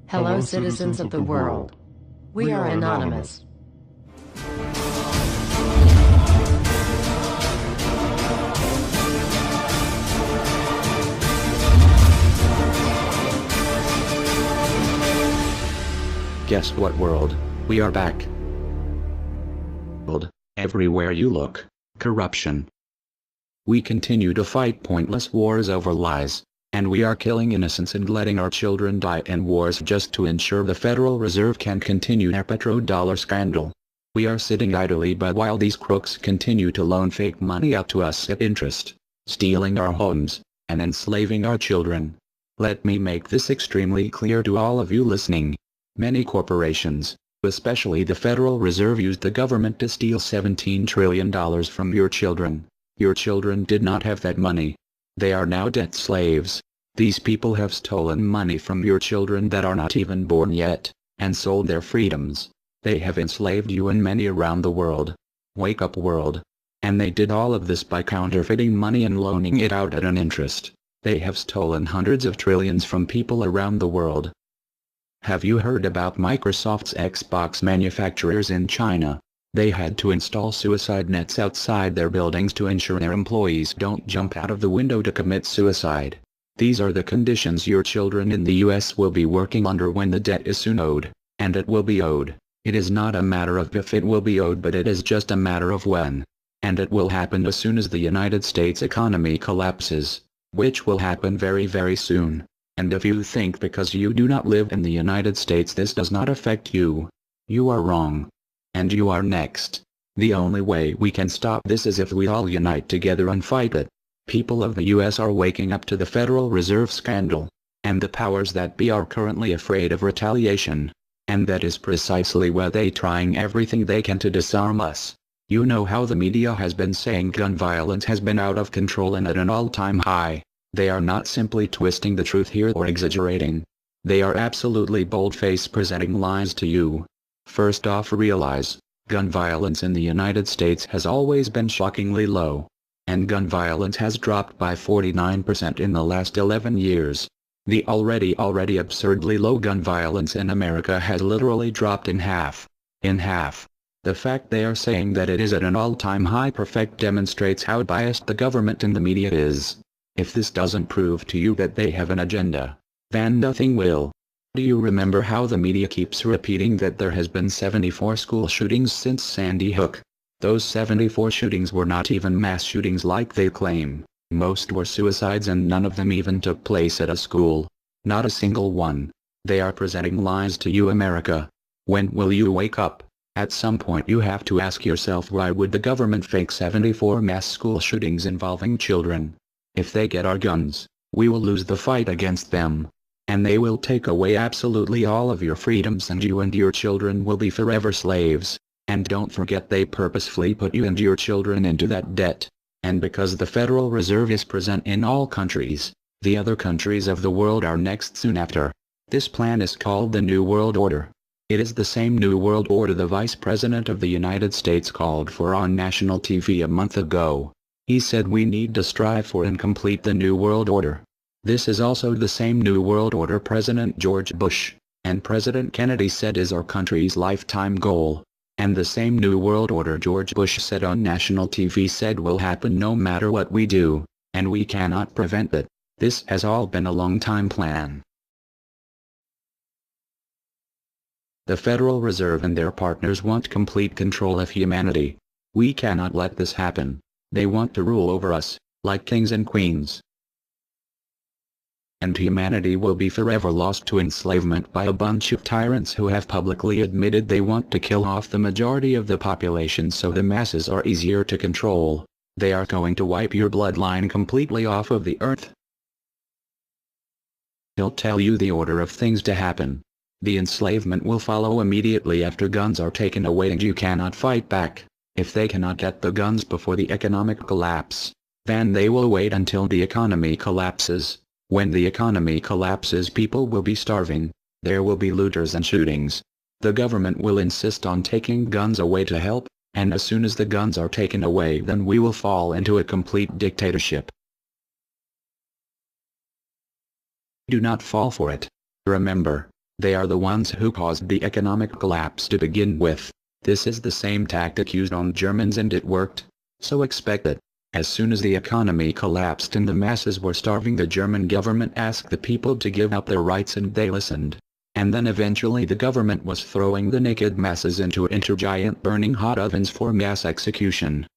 Hello, citizens of the world. We are anonymous. Guess what, world? We are back. Everywhere you look, corruption. We continue to fight pointless wars over lies, and we are killing innocents and letting our children die in wars just to ensure the Federal Reserve can continue their petrodollar scandal. We are sitting idly by while these crooks continue to loan fake money out to us at interest, stealing our homes, and enslaving our children. Let me make this extremely clear to all of you listening. Many corporations, especially the Federal Reserve, used the government to steal $17 trillion from your children. Your children did not have that money. They are now debt slaves. These people have stolen money from your children that are not even born yet, and sold their freedoms. They have enslaved you and many around the world. Wake up, world. And they did all of this by counterfeiting money and loaning it out at an interest. They have stolen hundreds of trillions from people around the world. Have you heard about Microsoft's Xbox manufacturers in China? They had to install suicide nets outside their buildings to ensure their employees don't jump out of the window to commit suicide. These are the conditions your children in the US will be working under when the debt is soon owed, and it will be owed. It is not a matter of if it will be owed, but it is just a matter of when. And it will happen as soon as the United States economy collapses, which will happen very, very soon. And if you think because you do not live in the United States this does not affect you, you are wrong. And you are next. The only way we can stop this is if we all unite together and fight it. People of the US are waking up to the Federal Reserve scandal, and the powers that be are currently afraid of retaliation. And that is precisely why they trying everything they can to disarm us. You know how the media has been saying gun violence has been out of control and at an all-time high. They are not simply twisting the truth here or exaggerating. They are absolutely bold-faced presenting lies to you. First off, realize, gun violence in the United States has always been shockingly low. And gun violence has dropped by 49% in the last 11 years. The already absurdly low gun violence in America has literally dropped in half. In half. The fact they are saying that it is at an all-time high perfect demonstrates how biased the government and the media is. If this doesn't prove to you that they have an agenda, then nothing will. Do you remember how the media keeps repeating that there has been 74 school shootings since Sandy Hook? Those 74 shootings were not even mass shootings like they claim. Most were suicides and none of them even took place at a school. Not a single one. They are presenting lies to you, America. When will you wake up? At some point you have to ask yourself, why would the government fake 74 mass school shootings involving children? If they get our guns, we will lose the fight against them. And they will take away absolutely all of your freedoms and you and your children will be forever slaves. And don't forget they purposefully put you and your children into that debt. And because the Federal Reserve is present in all countries, the other countries of the world are next soon after. This plan is called the New World Order. It is the same New World Order the Vice President of the United States called for on national TV a month ago. He said we need to strive for and complete the New World Order. This is also the same New World Order President George Bush and President Kennedy said is our country's lifetime goal. And the same New World Order George Bush said on national TV said will happen no matter what we do, and we cannot prevent it. This has all been a long-time plan. The Federal Reserve and their partners want complete control of humanity. We cannot let this happen. They want to rule over us, like kings and queens. And humanity will be forever lost to enslavement by a bunch of tyrants who have publicly admitted they want to kill off the majority of the population so the masses are easier to control. They are going to wipe your bloodline completely off of the earth. He'll tell you the order of things to happen. The enslavement will follow immediately after guns are taken away and you cannot fight back. If they cannot get the guns before the economic collapse, then they will wait until the economy collapses. When the economy collapses, people will be starving. There will be looters and shootings. The government will insist on taking guns away to help, and as soon as the guns are taken away, then we will fall into a complete dictatorship. Do not fall for it. Remember, They are the ones who caused the economic collapse to begin with. This is the same tactic used on Germans and it worked. So expect it. As soon as the economy collapsed and the masses were starving, the German government asked the people to give up their rights and they listened. And then eventually the government was throwing the naked masses into giant burning hot ovens for mass execution.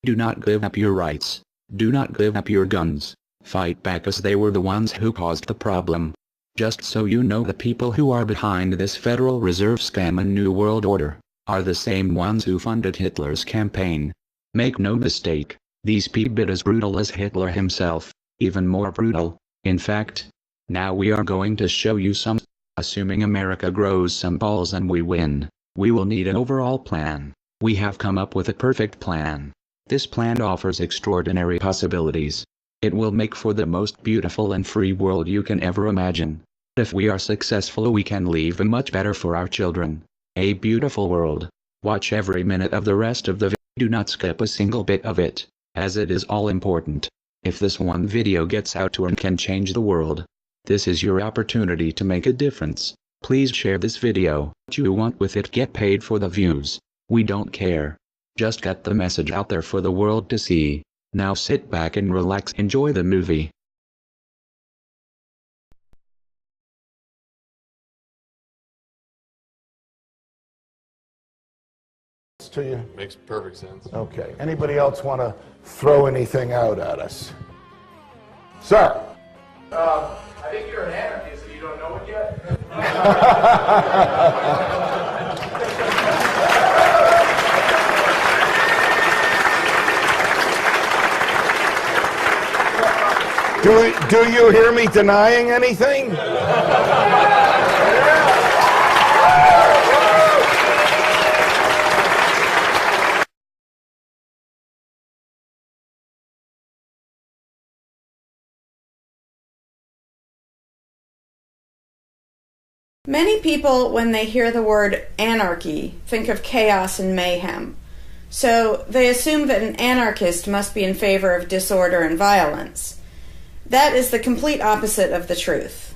Do not give up your rights. Do not give up your guns. Fight back, as they were the ones who caused the problem. Just so you know, the people who are behind this Federal Reserve scam and New World Order are the same ones who funded Hitler's campaign. Make no mistake, these people are as brutal as Hitler himself, even more brutal. In fact, now we are going to show you some. Assuming America grows some balls and we win, we will need an overall plan. We have come up with a perfect plan. This plan offers extraordinary possibilities. It will make for the most beautiful and free world you can ever imagine. If we are successful, we can leave a much better for our children. A beautiful world. Watch every minute of the rest of the video. Do not skip a single bit of it, as it is all important. If this one video gets out to and can change the world, this is your opportunity to make a difference. Please share this video. What you want with it, get paid for the views. We don't care. Just get the message out there for the world to see. Now sit back and relax, enjoy the movie. To you? Makes perfect sense. Okay. Anybody else want to throw anything out at us? Sir? I think you're an anarchist and you don't know it yet. Do you hear me denying anything? Many people, when they hear the word anarchy, think of chaos and mayhem. So they assume that an anarchist must be in favor of disorder and violence. That is the complete opposite of the truth.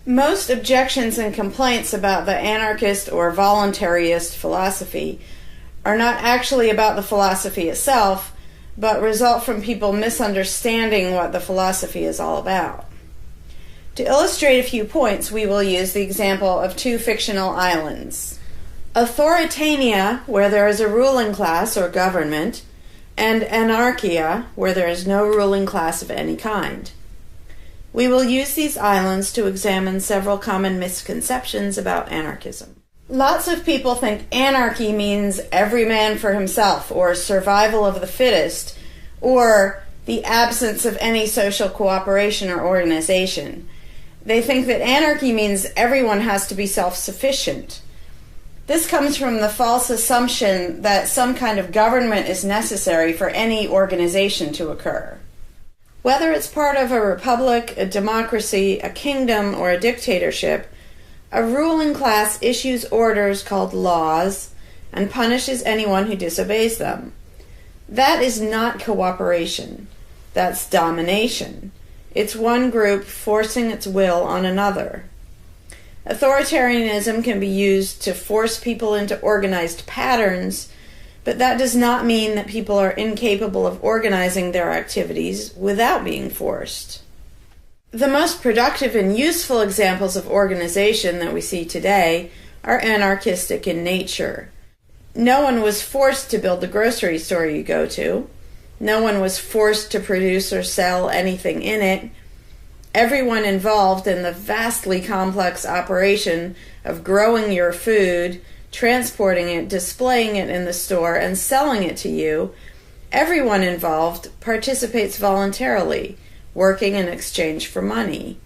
Most objections and complaints about the anarchist or voluntarist philosophy are not actually about the philosophy itself, but result from people misunderstanding what the philosophy is all about. To illustrate a few points, we will use the example of two fictional islands. Authoritania, where there is a ruling class or government, and Anarchia, where there is no ruling class of any kind. We will use these islands to examine several common misconceptions about anarchism. Lots of people think anarchy means every man for himself, or survival of the fittest, or the absence of any social cooperation or organization. They think that anarchy means everyone has to be self-sufficient. This comes from the false assumption that some kind of government is necessary for any organization to occur. Whether it's part of a republic, a democracy, a kingdom, or a dictatorship, a ruling class issues orders called laws and punishes anyone who disobeys them. That is not cooperation. That's domination. It's one group forcing its will on another. Authoritarianism can be used to force people into organized patterns, but that does not mean that people are incapable of organizing their activities without being forced. The most productive and useful examples of organization that we see today are anarchistic in nature. No one was forced to build the grocery store you go to. No one was forced to produce or sell anything in it. Everyone involved in the vastly complex operation of growing your food, transporting it, displaying it in the store, and selling it to you, everyone involved participates voluntarily, working in exchange for money.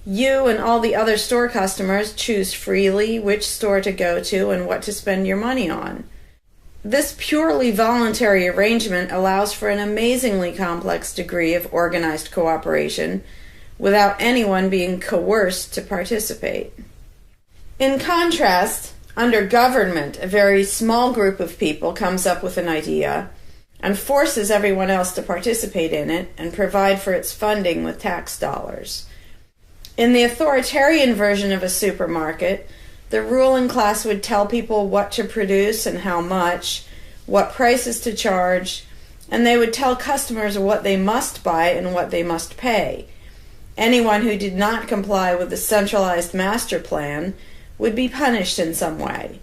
You and all the other store customers choose freely which store to go to and what to spend your money on. This purely voluntary arrangement allows for an amazingly complex degree of organized cooperation without anyone being coerced to participate. In contrast, under government, a very small group of people comes up with an idea and forces everyone else to participate in it and provide for its funding with tax dollars. In the authoritarian version of a supermarket, the ruling class would tell people what to produce and how much, what prices to charge, and they would tell customers what they must buy and what they must pay. Anyone who did not comply with the centralized master plan would be punished in some way.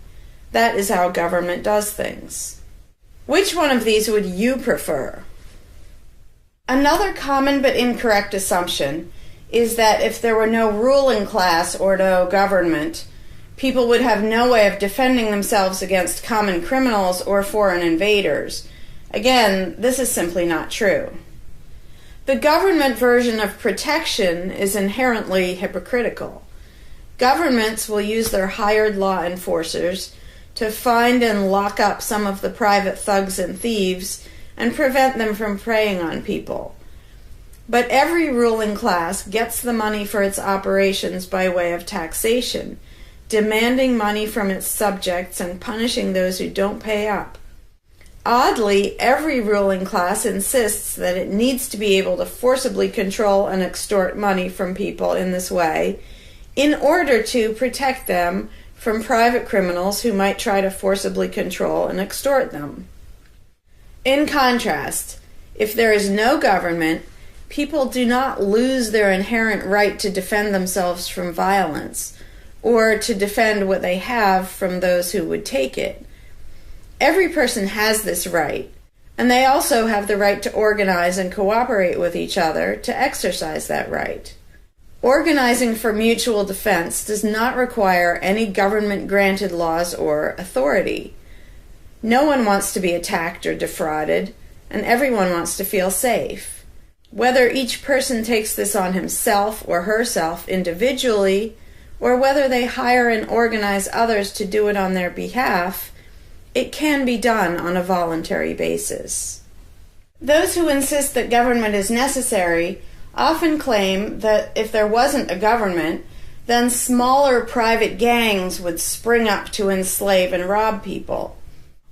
That is how government does things. Which one of these would you prefer? Another common but incorrect assumption is that if there were no ruling class or no government, people would have no way of defending themselves against common criminals or foreign invaders. Again, this is simply not true. The government version of protection is inherently hypocritical. Governments will use their hired law enforcers to find and lock up some of the private thugs and thieves and prevent them from preying on people. But every ruling class gets the money for its operations by way of taxation, demanding money from its subjects and punishing those who don't pay up. Oddly, every ruling class insists that it needs to be able to forcibly control and extort money from people in this way in order to protect them from private criminals who might try to forcibly control and extort them. In contrast, if there is no government, people do not lose their inherent right to defend themselves from violence or to defend what they have from those who would take it. Every person has this right, and they also have the right to organize and cooperate with each other to exercise that right. Organizing for mutual defense does not require any government-granted laws or authority. No one wants to be attacked or defrauded, and everyone wants to feel safe. Whether each person takes this on himself or herself individually, or whether they hire and organize others to do it on their behalf, it can be done on a voluntary basis. Those who insist that government is necessary often claim that if there wasn't a government, then smaller private gangs would spring up to enslave and rob people.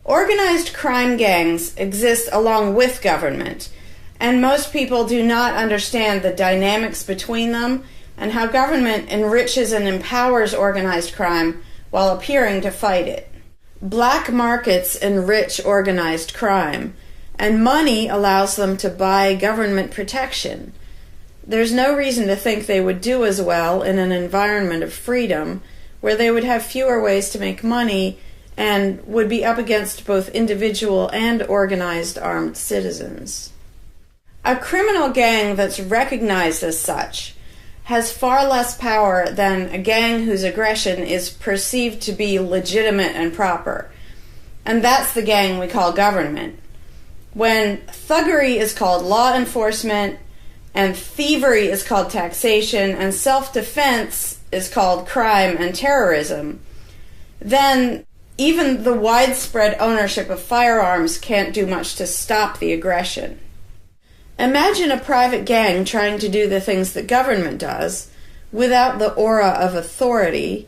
Organized crime gangs exist along with government, and most people do not understand the dynamics between them and how government enriches and empowers organized crime while appearing to fight it. Black markets enrich organized crime, and money allows them to buy government protection. There's no reason to think they would do as well in an environment of freedom, where they would have fewer ways to make money and would be up against both individual and organized armed citizens. A criminal gang that's recognized as such has far less power than a gang whose aggression is perceived to be legitimate and proper. And that's the gang we call government. When thuggery is called law enforcement, and thievery is called taxation, and self-defense is called crime and terrorism, then even the widespread ownership of firearms can't do much to stop the aggression. Imagine a private gang trying to do the things that government does without the aura of authority,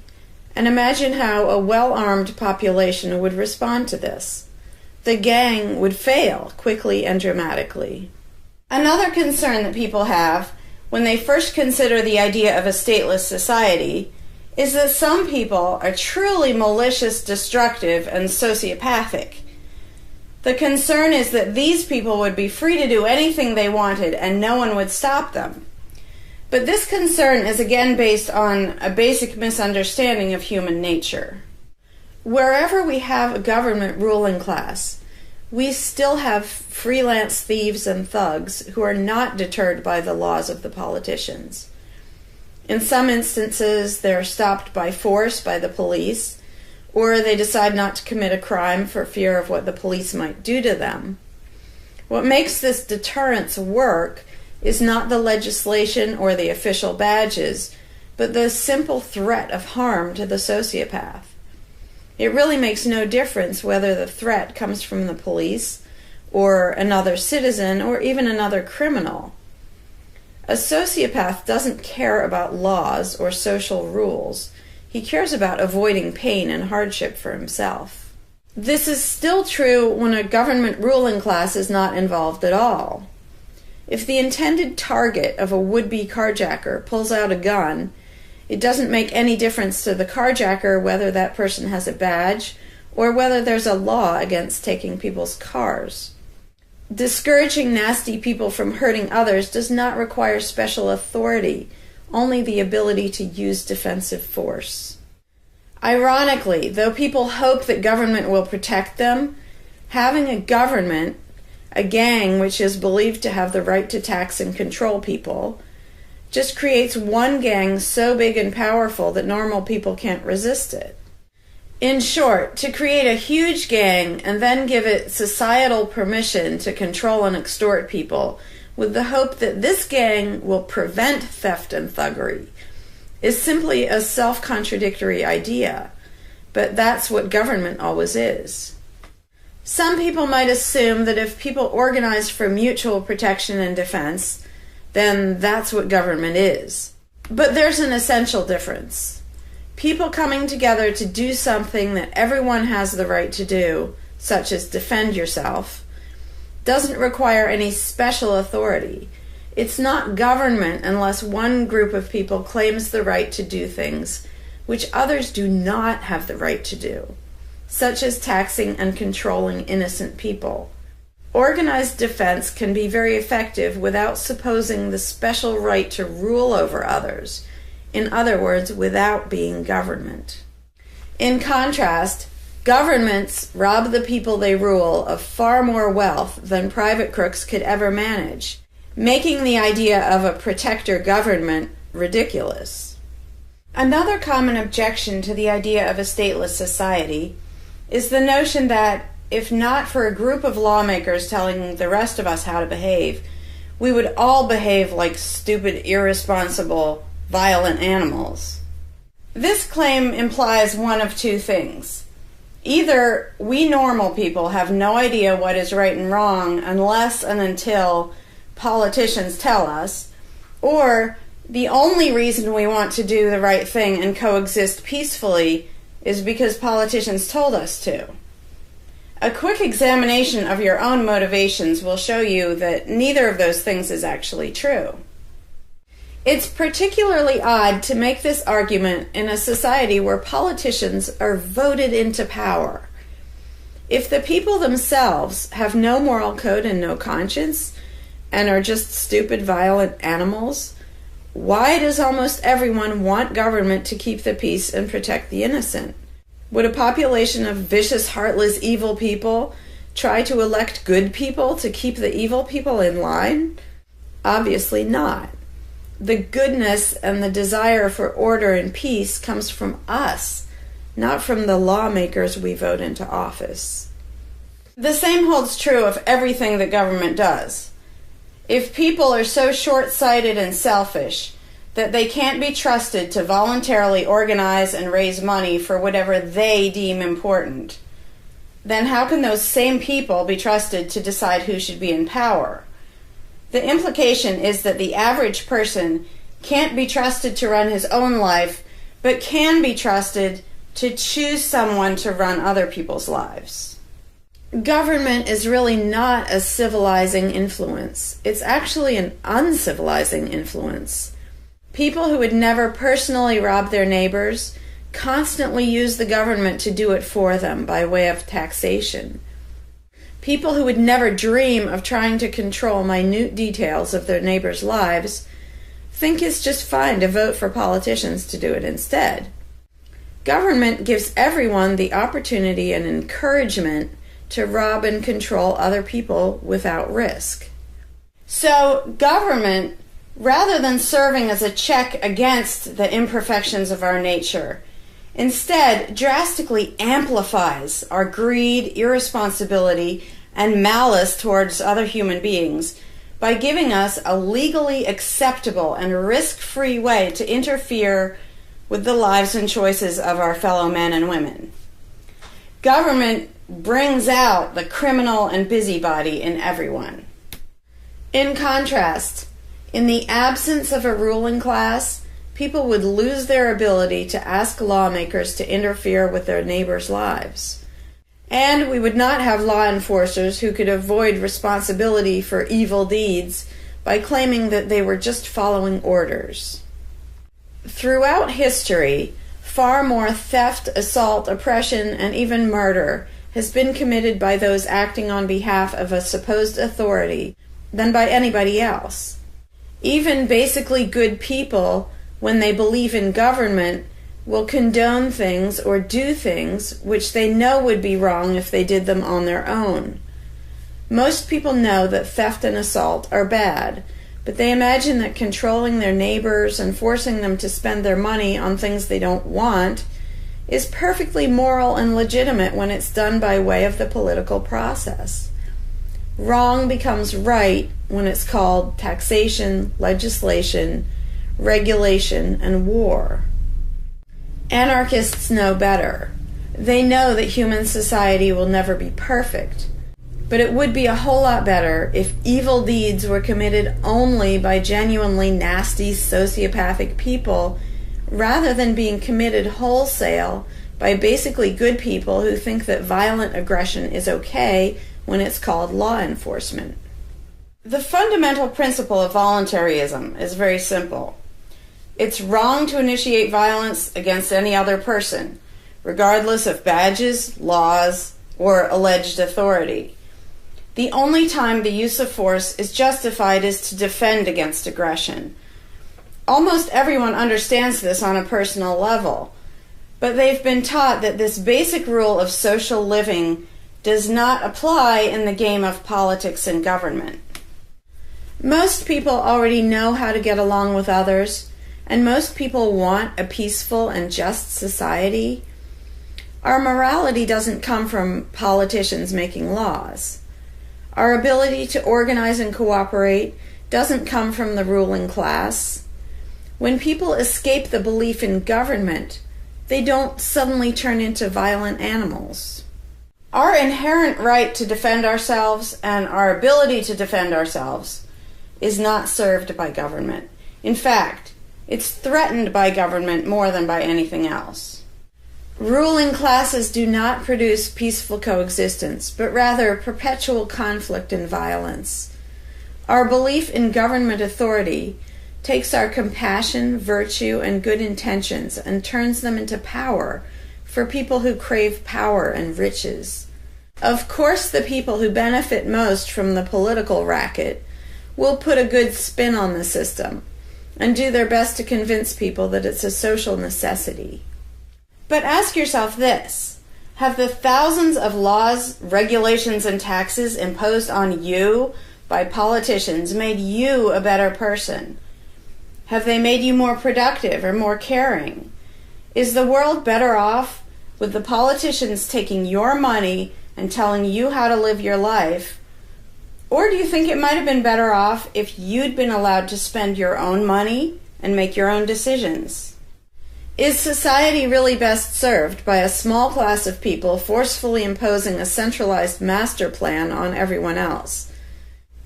and imagine how a well-armed population would respond to this. The gang would fail quickly and dramatically. Another concern that people have when they first consider the idea of a stateless society is that some people are truly malicious, destructive, and sociopathic. The concern is that these people would be free to do anything they wanted and no one would stop them. But this concern is again based on a basic misunderstanding of human nature. Wherever we have a government ruling class, we still have freelance thieves and thugs who are not deterred by the laws of the politicians. In some instances, they're stopped by force by the police, or they decide not to commit a crime for fear of what the police might do to them. What makes this deterrence work is not the legislation or the official badges, but the simple threat of harm to the sociopath. It really makes no difference whether the threat comes from the police, or another citizen, or even another criminal. A sociopath doesn't care about laws or social rules. He cares about avoiding pain and hardship for himself. This is still true when a government ruling class is not involved at all. If the intended target of a would-be carjacker pulls out a gun, it doesn't make any difference to the carjacker whether that person has a badge or whether there's a law against taking people's cars. Discouraging nasty people from hurting others does not require special authority, only the ability to use defensive force. Ironically, though people hope that government will protect them, having a government, a gang which is believed to have the right to tax and control people, just creates one gang so big and powerful that normal people can't resist it. In short, to create a huge gang and then give it societal permission to control and extort people with the hope that this gang will prevent theft and thuggery is simply a self-contradictory idea, but that's what government always is. Some people might assume that if people organize for mutual protection and defense, then that's what government is. But there's an essential difference. People coming together to do something that everyone has the right to do, such as defend yourself, doesn't require any special authority. It's not government unless one group of people claims the right to do things which others do not have the right to do, such as taxing and controlling innocent people. Organized defense can be very effective without supposing the special right to rule over others. In other words, without being government. In contrast, governments rob the people they rule of far more wealth than private crooks could ever manage, making the idea of a protector government ridiculous. Another common objection to the idea of a stateless society is the notion that, if not for a group of lawmakers telling the rest of us how to behave, we would all behave like stupid, irresponsible, violent animals. This claim implies one of two things. Either we normal people have no idea what is right and wrong unless and until politicians tell us, or the only reason we want to do the right thing and coexist peacefully is because politicians told us to. A quick examination of your own motivations will show you that neither of those things is actually true. It's particularly odd to make this argument in a society where politicians are voted into power. If the people themselves have no moral code and no conscience, and are just stupid, violent animals, why does almost everyone want government to keep the peace and protect the innocent? Would a population of vicious, heartless, evil people try to elect good people to keep the evil people in line? Obviously not. The goodness and the desire for order and peace comes from us, not from the lawmakers we vote into office. The same holds true of everything that government does. If people are so short-sighted and selfish that they can't be trusted to voluntarily organize and raise money for whatever they deem important, then how can those same people be trusted to decide who should be in power? The implication is that the average person can't be trusted to run his own life, but can be trusted to choose someone to run other people's lives. Government is really not a civilizing influence. It's actually an uncivilizing influence. People who would never personally rob their neighbors constantly use the government to do it for them by way of taxation. People who would never dream of trying to control minute details of their neighbors' lives think it's just fine to vote for politicians to do it instead. Government gives everyone the opportunity and encouragement to rob and control other people without risk. So government, rather than serving as a check against the imperfections of our nature, instead drastically amplifies our greed, irresponsibility, and malice towards other human beings by giving us a legally acceptable and risk-free way to interfere with the lives and choices of our fellow men and women. Government brings out the criminal and busybody in everyone. In contrast, in the absence of a ruling class, people would lose their ability to ask lawmakers to interfere with their neighbors' lives. And we would not have law enforcers who could avoid responsibility for evil deeds by claiming that they were just following orders. Throughout history, far more theft, assault, oppression, and even murder has been committed by those acting on behalf of a supposed authority than by anybody else. Even basically good people, when they believe in government, will condone things or do things which they know would be wrong if they did them on their own. Most people know that theft and assault are bad, but they imagine that controlling their neighbors and forcing them to spend their money on things they don't want is perfectly moral and legitimate when it's done by way of the political process. Wrong becomes right when it's called taxation, legislation, regulation, and war. Anarchists know better. They know that human society will never be perfect, but it would be a whole lot better if evil deeds were committed only by genuinely nasty, sociopathic people, rather than being committed wholesale by basically good people who think that violent aggression is okay when it's called law enforcement. The fundamental principle of voluntarism is very simple. It's wrong to initiate violence against any other person, regardless of badges, laws, or alleged authority. The only time the use of force is justified is to defend against aggression. Almost everyone understands this on a personal level, but they've been taught that this basic rule of social living does not apply in the game of politics and government. Most people already know how to get along with others, and most people want a peaceful and just society. Our morality doesn't come from politicians making laws. Our ability to organize and cooperate doesn't come from the ruling class. When people escape the belief in government, they don't suddenly turn into violent animals. Our inherent right to defend ourselves and our ability to defend ourselves is not served by government. In fact, it's threatened by government more than by anything else. Ruling classes do not produce peaceful coexistence, but rather perpetual conflict and violence. Our belief in government authority takes our compassion, virtue, and good intentions and turns them into power for people who crave power and riches. Of course, the people who benefit most from the political racket will put a good spin on the system and do their best to convince people that it's a social necessity. But ask yourself this: have the thousands of laws, regulations, and taxes imposed on you by politicians made you a better person? Have they made you more productive or more caring? Is the world better off with the politicians taking your money and telling you how to live your life? Or do you think it might have been better off if you'd been allowed to spend your own money and make your own decisions? Is society really best served by a small class of people forcefully imposing a centralized master plan on everyone else?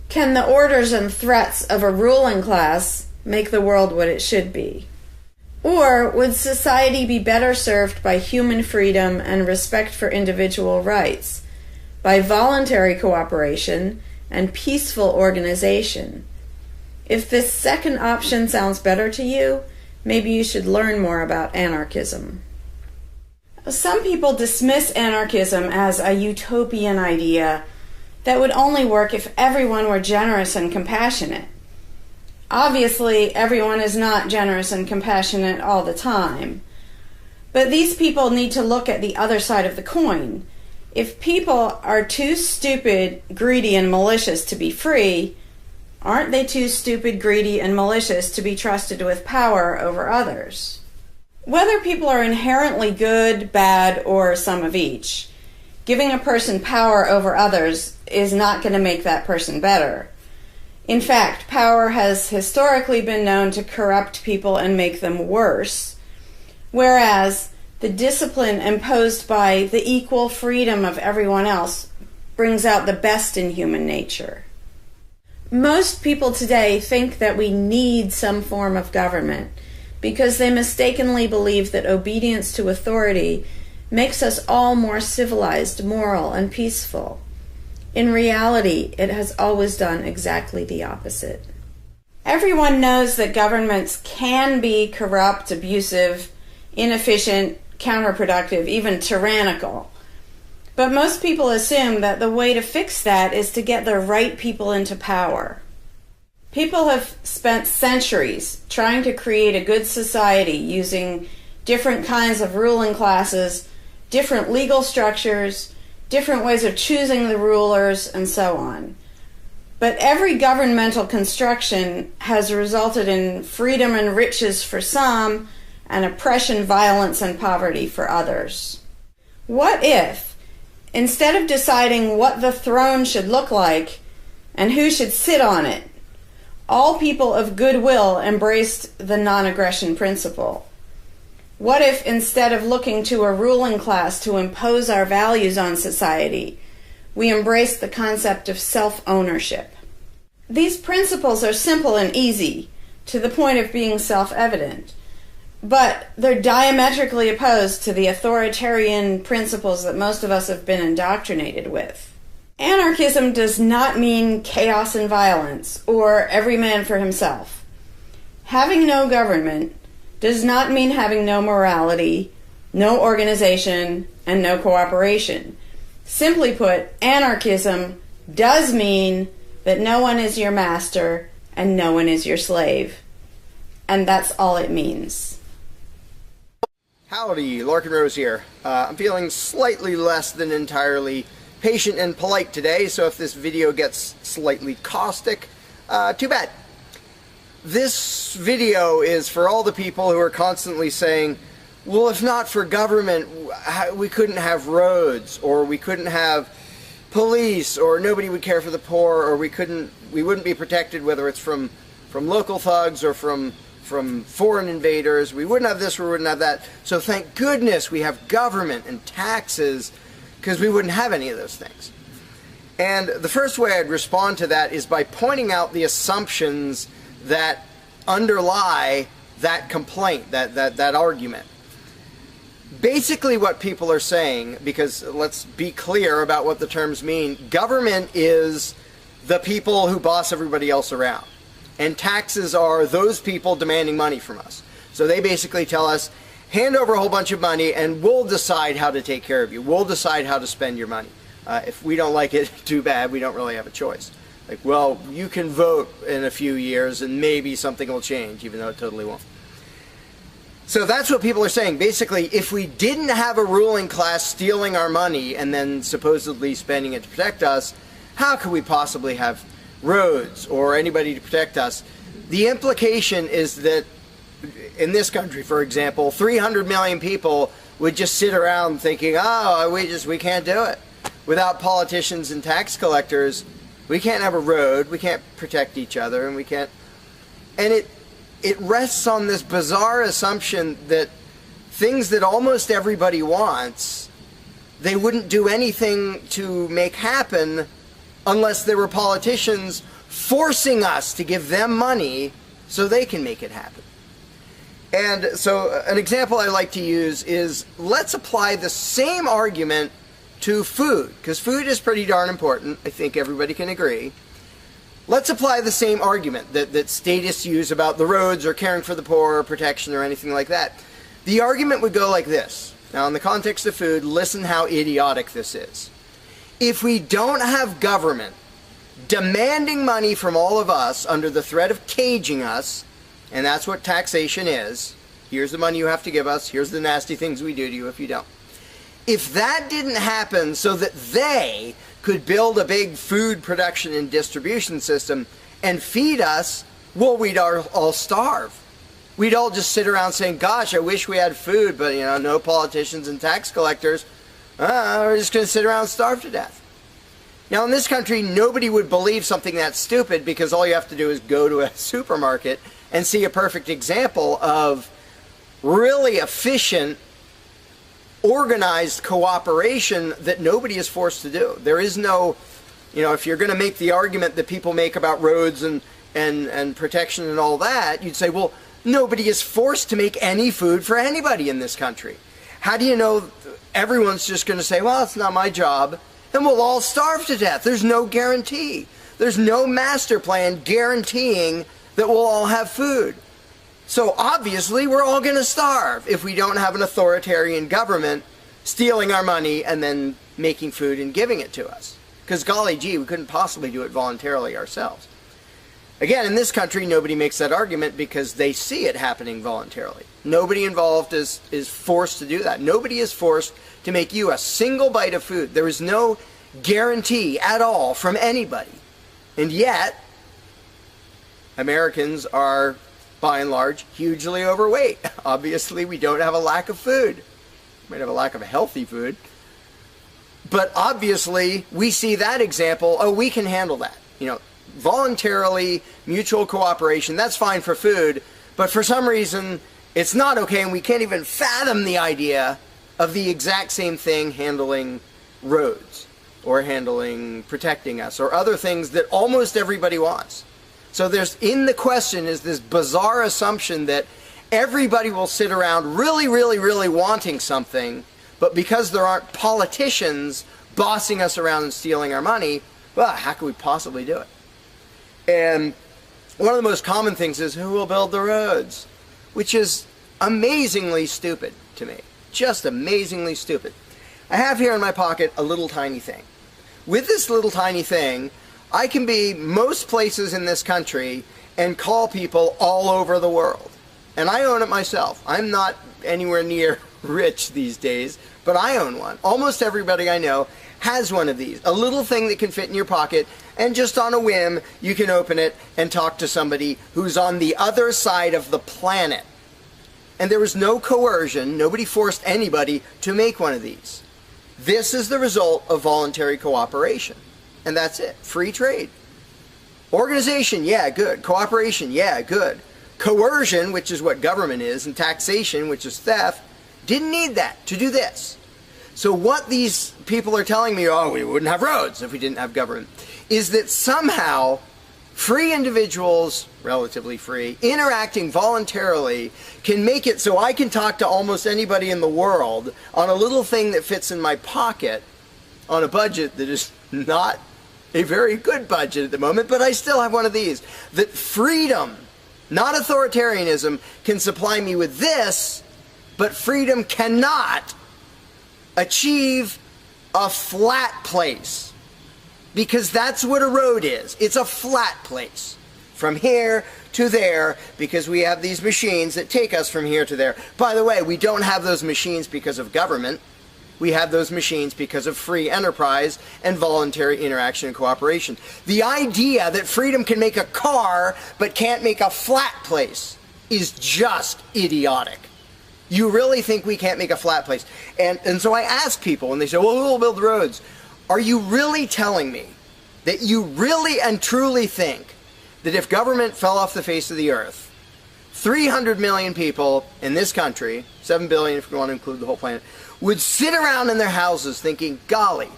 Can the orders and threats of a ruling class make the world what it should be? Or would society be better served by human freedom and respect for individual rights, by voluntary cooperation and peaceful organization? If this second option sounds better to you, maybe you should learn more about anarchism. Some people dismiss anarchism as a utopian idea that would only work if everyone were generous and compassionate. Obviously, everyone is not generous and compassionate all the time. But these people need to look at the other side of the coin. If people are too stupid, greedy, and malicious to be free, aren't they too stupid, greedy, and malicious to be trusted with power over others? Whether people are inherently good, bad, or some of each, giving a person power over others is not going to make that person better. In fact, power has historically been known to corrupt people and make them worse, whereas the discipline imposed by the equal freedom of everyone else brings out the best in human nature. Most people today think that we need some form of government because they mistakenly believe that obedience to authority makes us all more civilized, moral, and peaceful. In reality, it has always done exactly the opposite. Everyone knows that governments can be corrupt, abusive, inefficient, counterproductive, even tyrannical. But most people assume that the way to fix that is to get the right people into power. People have spent centuries trying to create a good society using different kinds of ruling classes, different legal structures, different ways of choosing the rulers, and so on. But every governmental construction has resulted in freedom and riches for some, and oppression, violence, and poverty for others. What if, instead of deciding what the throne should look like and who should sit on it, all people of goodwill embraced the non-aggression principle? What if, instead of looking to a ruling class to impose our values on society, we embraced the concept of self-ownership? These principles are simple and easy, to the point of being self-evident, but they're diametrically opposed to the authoritarian principles that most of us have been indoctrinated with. Anarchism does not mean chaos and violence, or every man for himself. Having no government does not mean having no morality, no organization, and no cooperation. Simply put, anarchism does mean that no one is your master and no one is your slave. And that's all it means. Howdy, Larkin Rose here. I'm feeling slightly less than entirely patient and polite today, so if this video gets slightly caustic, too bad. This video is for all the people who are constantly saying, well, if not for government, we couldn't have roads, or we couldn't have police, or nobody would care for the poor, or we wouldn't be protected, whether it's from local thugs or from foreign invaders. We wouldn't have this, we wouldn't have that. So thank goodness we have government and taxes, because we wouldn't have any of those things. And the first way I'd respond to that is by pointing out the assumptions that underlie that complaint, that argument. Basically what people are saying, because let's be clear about what the terms mean, government is the people who boss everybody else around. And taxes are those people demanding money from us. So they basically tell us, hand over a whole bunch of money and we'll decide how to take care of you. We'll decide how to spend your money. If we don't like it, too bad, we don't really have a choice. Like, well, you can vote in a few years and maybe something will change, even though it totally won't. So that's what people are saying. Basically, if we didn't have a ruling class stealing our money and then supposedly spending it to protect us, how could we possibly have roads or anybody to protect us? The implication is that in this country, for example, 300 million people would just sit around thinking, oh, we can't do it. Without politicians and tax collectors, we can't have a road, we can't protect each other, and we can't... And it rests on this bizarre assumption that things that almost everybody wants, they wouldn't do anything to make happen unless there were politicians forcing us to give them money so they can make it happen. And so an example I like to use is, let's apply the same argument to food, because food is pretty darn important. I think everybody can agree. Let's apply the same argument that statists use about the roads or caring for the poor or protection or anything like that. The argument would go like this. Now, in the context of food, listen how idiotic this is. If we don't have government demanding money from all of us under the threat of caging us, and that's what taxation is, here's the money you have to give us, here's the nasty things we do to you if you don't. If that didn't happen so that they could build a big food production and distribution system and feed us, well, we'd all starve. We'd all just sit around saying, gosh, I wish we had food, but you know, no politicians and tax collectors. We're just going to sit around and starve to death. Now, in this country, nobody would believe something that stupid, because all you have to do is go to a supermarket and see a perfect example of really efficient, organized cooperation that nobody is forced to do. There is no, you know, if you're going to make the argument that people make about roads and protection and all that, you'd say, well, nobody is forced to make any food for anybody in this country. How do you know everyone's just going to say, well, it's not my job, and we'll all starve to death? There's no guarantee. There's no master plan guaranteeing that we'll all have food. So obviously we're all going to starve if we don't have an authoritarian government stealing our money and then making food and giving it to us. Because golly gee, we couldn't possibly do it voluntarily ourselves. Again, in this country, nobody makes that argument because they see it happening voluntarily. Nobody involved is forced to do that. Nobody is forced to make you a single bite of food. There is no guarantee at all from anybody. And yet, Americans are, by and large, hugely overweight. Obviously, we don't have a lack of food. We might have a lack of healthy food. But obviously, we see that example. Oh, we can handle that. You know, voluntarily, mutual cooperation, that's fine for food. But for some reason, it's not okay, and we can't even fathom the idea of the exact same thing handling roads or handling protecting us or other things that almost everybody wants. So there's, in the question is this bizarre assumption that everybody will sit around really, really, really wanting something, but because there aren't politicians bossing us around and stealing our money, well, how could we possibly do it? And one of the most common things is, who will build the roads? Which is amazingly stupid to me. Just amazingly stupid. I have here in my pocket a little tiny thing. With this little tiny thing, I can be most places in this country and call people all over the world. And I own it myself. I'm not anywhere near rich these days, but I own one. Almost everybody I know has one of these. A little thing that can fit in your pocket, and just on a whim, you can open it and talk to somebody who's on the other side of the planet. And there was no coercion. Nobody forced anybody to make one of these. This is the result of voluntary cooperation. And that's it. Free trade. Organization, yeah, good. Cooperation, yeah, good. Coercion, which is what government is, and taxation, which is theft, didn't need that to do this. So what these people are telling me, oh, we wouldn't have roads if we didn't have government, is that somehow free individuals, relatively free, interacting voluntarily can make it so I can talk to almost anybody in the world on a little thing that fits in my pocket on a budget that is not a very good budget at the moment, but I still have one of these. That freedom, not authoritarianism, can supply me with this, but freedom cannot achieve a flat place. Because that's what a road is. It's a flat place. From here to there, because we have these machines that take us from here to there. By the way, we don't have those machines because of government. We have those machines because of free enterprise and voluntary interaction and cooperation. The idea that freedom can make a car but can't make a flat place is just idiotic. You really think we can't make a flat place? And so I ask people when they say, well, who will build roads? Are you really telling me that you really and truly think that if government fell off the face of the earth, 300 million people in this country, 7 billion if you want to include the whole planet, would sit around in their houses thinking, golly,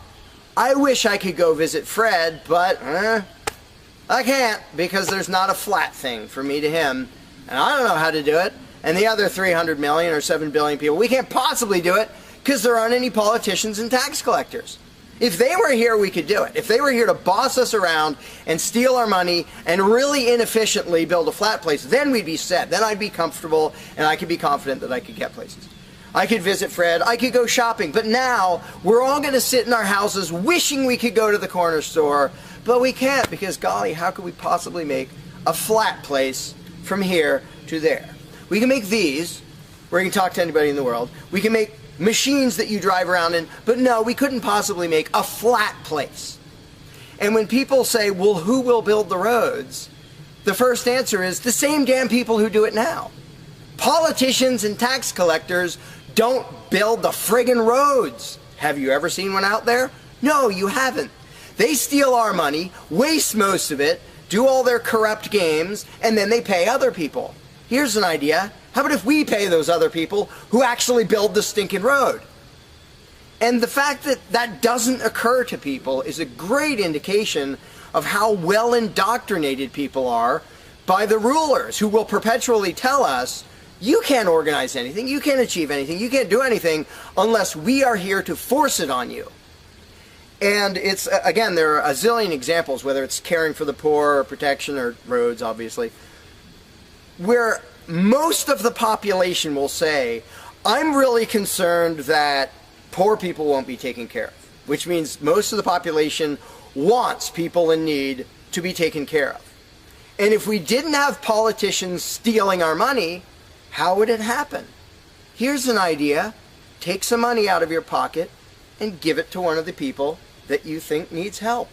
I wish I could go visit Fred, but I can't because there's not a flat thing from me to him, and I don't know how to do it. And the other 300 million or 7 billion people, we can't possibly do it because there aren't any politicians and tax collectors. If they were here, we could do it. If they were here to boss us around and steal our money and really inefficiently build a flat place, then we'd be set. Then I'd be comfortable and I could be confident that I could get places. I could visit Fred, I could go shopping, but now we're all going to sit in our houses wishing we could go to the corner store, but we can't because, golly, how could we possibly make a flat place from here to there? We can make these, where you can talk to anybody in the world. We can make machines that you drive around in, but no, we couldn't possibly make a flat place. And when people say, well, who will build the roads? The first answer is the same damn people who do it now. Politicians and tax collectors don't build the friggin' roads. Have you ever seen one out there? No, you haven't. They steal our money, waste most of it, do all their corrupt games, and then they pay other people. Here's an idea. How about if we pay those other people who actually build the stinking road? And the fact that that doesn't occur to people is a great indication of how well indoctrinated people are by the rulers who will perpetually tell us, you can't organize anything, you can't achieve anything, you can't do anything unless we are here to force it on you. And it's, again, there are a zillion examples, whether it's caring for the poor or protection or roads, obviously. where most of the population will say, I'm really concerned that poor people won't be taken care of, which means most of the population wants people in need to be taken care of. And if we didn't have politicians stealing our money, how would it happen? Here's an idea. Take some money out of your pocket and give it to one of the people that you think needs help.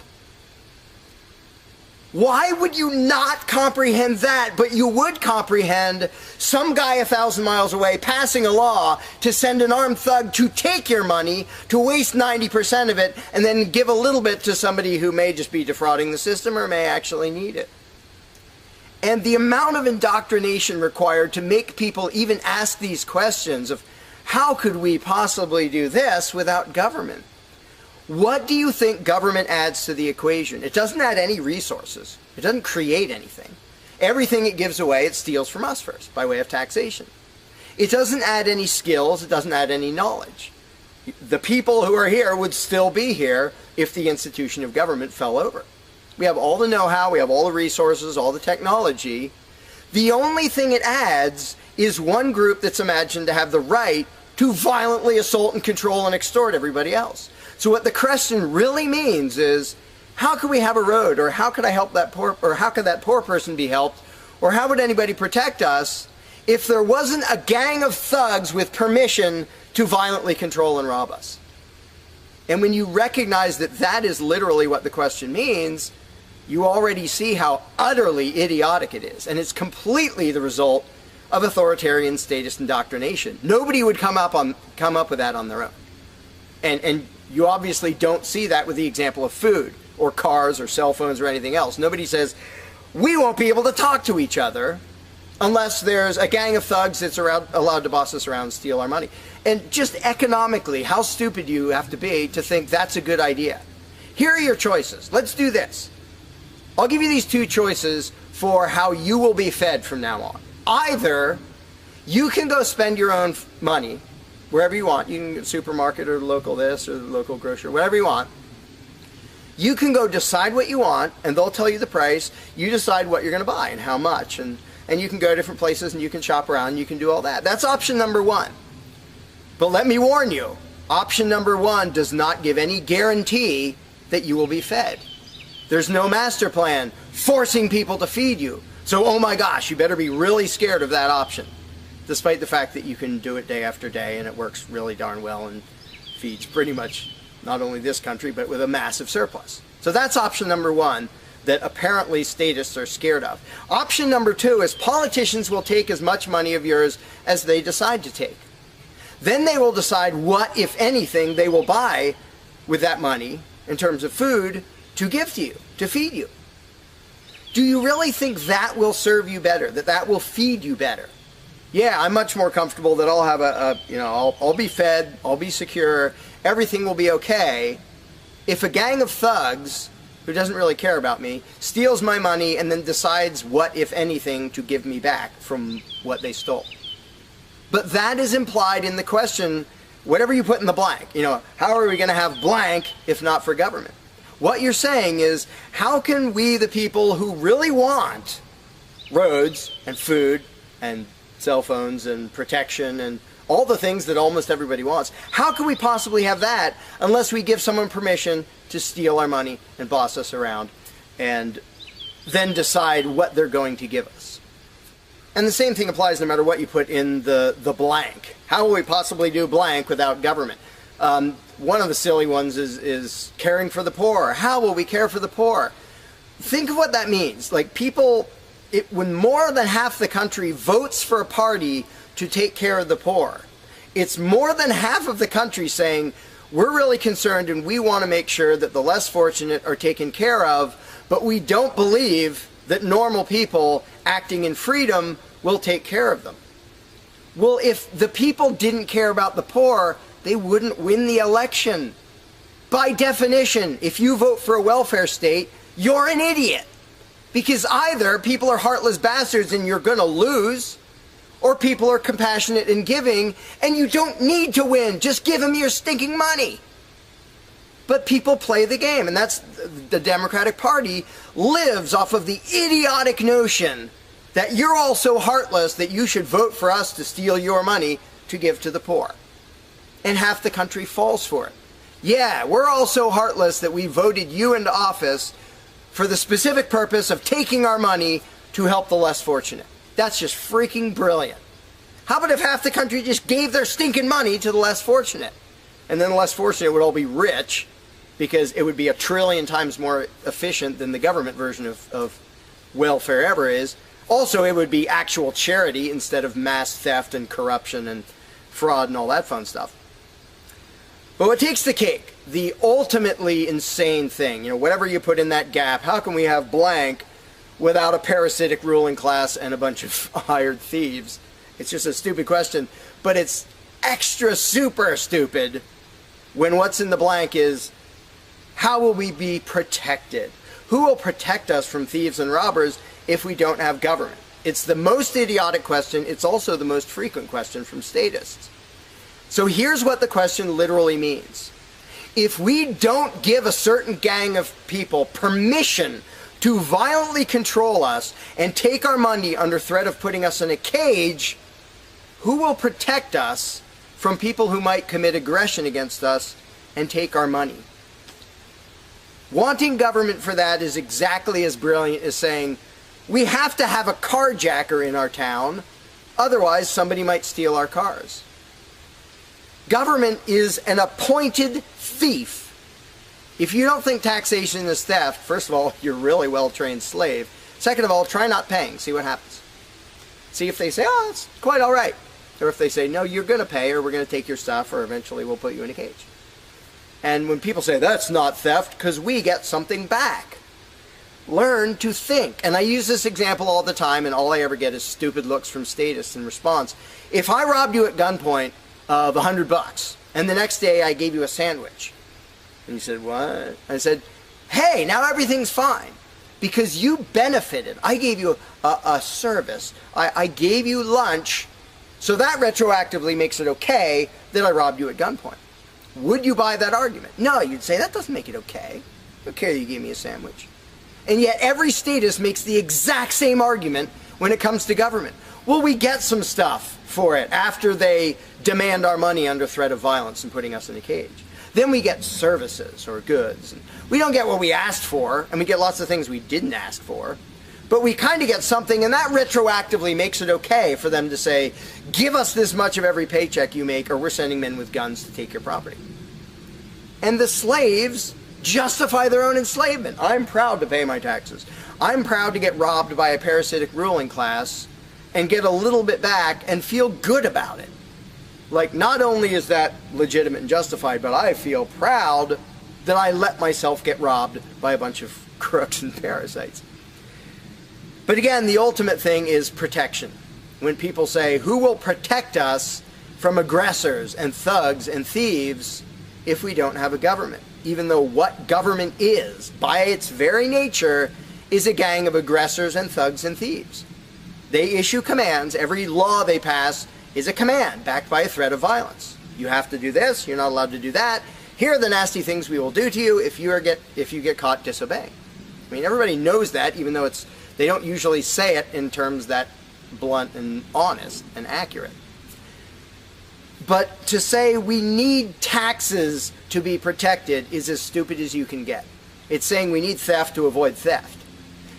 Why would you not comprehend that, but you would comprehend some guy 1,000 miles away passing a law to send an armed thug to take your money, to waste 90% of it, and then give a little bit to somebody who may just be defrauding the system or may actually need it? And the amount of indoctrination required to make people even ask these questions of how could we possibly do this without government? What do you think government adds to the equation? It doesn't add any resources. It doesn't create anything. Everything it gives away, it steals from us first, by way of taxation. It doesn't add any skills. It doesn't add any knowledge. The people who are here would still be here if the institution of government fell over. We have all the know-how, we have all the resources, all the technology. The only thing it adds is one group that's imagined to have the right to violently assault and control and extort everybody else. So what the question really means is, how could we have a road, or how could I help that poor, or how could that poor person be helped, or how would anybody protect us if there wasn't a gang of thugs with permission to violently control and rob us? And when you recognize that that is literally what the question means, you already see how utterly idiotic it is. And it's completely the result of authoritarian statist indoctrination. Nobody would come up with that on their own. And you obviously don't see that with the example of food or cars or cell phones or anything else. Nobody says, we won't be able to talk to each other unless there's a gang of thugs that's allowed to boss us around and steal our money. And just economically, how stupid you have to be to think that's a good idea. Here are your choices. Let's do this. I'll give you these two choices for how you will be fed from now on. Either you can go spend your own money wherever you want. You can go to the supermarket or the local this or the local grocery, whatever you want. You can go decide what you want, and they'll tell you the price. You decide what you're going to buy and how much. And you can go to different places and you can shop around and you can do all that. That's option number one. But let me warn you, option number one does not give any guarantee that you will be fed. There's no master plan forcing people to feed you. So, oh my gosh, you better be really scared of that option, despite the fact that you can do it day after day and it works really darn well and feeds pretty much not only this country, but with a massive surplus. So that's option number one that apparently statists are scared of. Option number two is politicians will take as much money of yours as they decide to take. Then they will decide what, if anything, they will buy with that money in terms of food to give to you, to feed you. Do you really think that will serve you better, that will feed you better? Yeah, I'm much more comfortable that I'll have I'll be fed, I'll be secure, everything will be okay. If a gang of thugs who doesn't really care about me steals my money and then decides what, if anything, to give me back from what they stole. But that is implied in the question, whatever you put in the blank. How are we going to have blank if not for government? What you're saying is, how can we, the people who really want roads and food and cell phones and protection and all the things that almost everybody wants, how can we possibly have that unless we give someone permission to steal our money and boss us around and then decide what they're going to give us? And the same thing applies no matter what you put in the blank. How will we possibly do blank without government? One of the silly ones is caring for the poor. How will we care for the poor? Think of what that means. Like when more than half the country votes for a party to take care of the poor, it's more than half of the country saying, we're really concerned and we want to make sure that the less fortunate are taken care of, but we don't believe that normal people acting in freedom will take care of them. Well, if the people didn't care about the poor, they wouldn't win the election. By definition, if you vote for a welfare state, you're an idiot. Because either people are heartless bastards and you're going to lose, or people are compassionate and giving and you don't need to win. Just give them your stinking money. But people play the game, and that's the Democratic Party lives off of the idiotic notion that you're all so heartless that you should vote for us to steal your money to give to the poor. And half the country falls for it. Yeah, we're all so heartless that we voted you into office for the specific purpose of taking our money to help the less fortunate. That's just freaking brilliant. How about if half the country just gave their stinking money to the less fortunate? And then the less fortunate would all be rich, because it would be 1 trillion times more efficient than the government version of welfare ever is. Also, it would be actual charity instead of mass theft and corruption and fraud and all that fun stuff. But what takes the cake, the ultimately insane thing, whatever you put in that gap, how can we have blank without a parasitic ruling class and a bunch of hired thieves? It's just a stupid question, but it's extra super stupid when what's in the blank is, how will we be protected? Who will protect us from thieves and robbers if we don't have government? It's the most idiotic question. It's also the most frequent question from statists. So here's what the question literally means. If we don't give a certain gang of people permission to violently control us and take our money under threat of putting us in a cage, who will protect us from people who might commit aggression against us and take our money? Wanting government for that is exactly as brilliant as saying, we have to have a carjacker in our town, otherwise somebody might steal our cars. Government is an appointed thief. If you don't think taxation is theft, first of all, you're a really well-trained slave. Second of all, try not paying, see what happens. See if they say, oh, it's quite all right. Or if they say, no, you're going to pay, or we're going to take your stuff, or eventually we'll put you in a cage. And when people say, that's not theft, because we get something back. Learn to think. And I use this example all the time, and all I ever get is stupid looks from statists in response. If I robbed you at gunpoint of $100, and the next day I gave you a sandwich, and you said, what? I said, hey, now everything's fine, because you benefited. I gave you a service. I gave you lunch, so that retroactively makes it okay that I robbed you at gunpoint. Would you buy that argument? No, you'd say, that doesn't make it okay. I don't care that you gave me a sandwich. And yet every statist makes the exact same argument when it comes to government. Well, we get some stuff for it after they demand our money under threat of violence and putting us in a cage. Then we get services or goods. And we don't get what we asked for, and we get lots of things we didn't ask for. But we kind of get something, and that retroactively makes it okay for them to say, give us this much of every paycheck you make, or we're sending men with guns to take your property. And the slaves justify their own enslavement. I'm proud to pay my taxes. I'm proud to get robbed by a parasitic ruling class and get a little bit back and feel good about it. Like, not only is that legitimate and justified, but I feel proud that I let myself get robbed by a bunch of crooks and parasites. But again, the ultimate thing is protection. When people say, who will protect us from aggressors and thugs and thieves if we don't have a government? Even though what government is, by its very nature, is a gang of aggressors and thugs and thieves. They issue commands. Every law they pass is a command backed by a threat of violence. You have to do this, you're not allowed to do that. Here are the nasty things we will do to you if you get caught disobeying. I mean, everybody knows that, even though they don't usually say it in terms that blunt and honest and accurate. But to say we need taxes to be protected is as stupid as you can get. It's saying we need theft to avoid theft.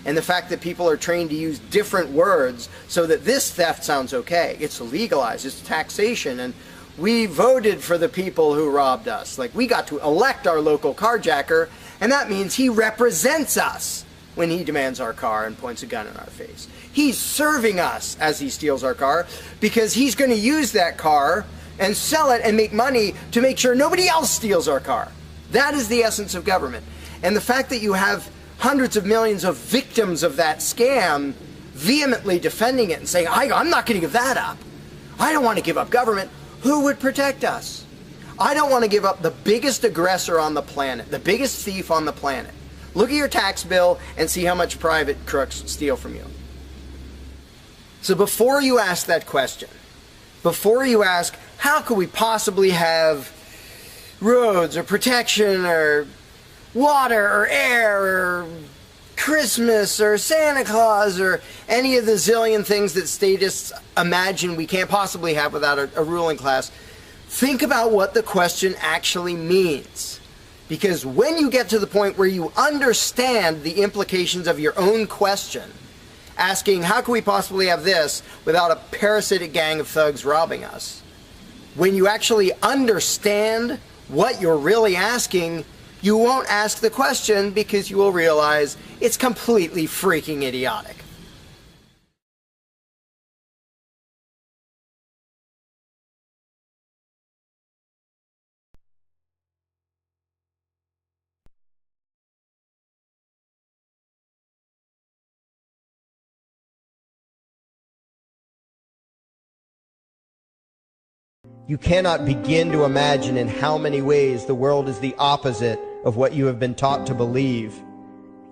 And the fact that people are trained to use different words so that this theft sounds okay. It's legalized, it's taxation, and we voted for the people who robbed us. Like, we got to elect our local carjacker, and that means he represents us when he demands our car and points a gun in our face. He's serving us as he steals our car, because he's going to use that car and sell it and make money to make sure nobody else steals our car. That is the essence of government. And the fact that you have hundreds of millions of victims of that scam vehemently defending it and saying, I'm not going to give that up. I don't want to give up government. Who would protect us? I don't want to give up the biggest aggressor on the planet, the biggest thief on the planet. Look at your tax bill and see how much private crooks steal from you. So before you ask that question, before you ask, how could we possibly have roads or protection or water or air or Christmas or Santa Claus or any of the zillion things that statists imagine we can't possibly have without a ruling class. Think about what the question actually means. Because when you get to the point where you understand the implications of your own question, asking, how can we possibly have this without a parasitic gang of thugs robbing us? When you actually understand what you're really asking, you won't ask the question because you will realize it's completely freaking idiotic. You cannot begin to imagine in how many ways the world is the opposite of what you have been taught to believe.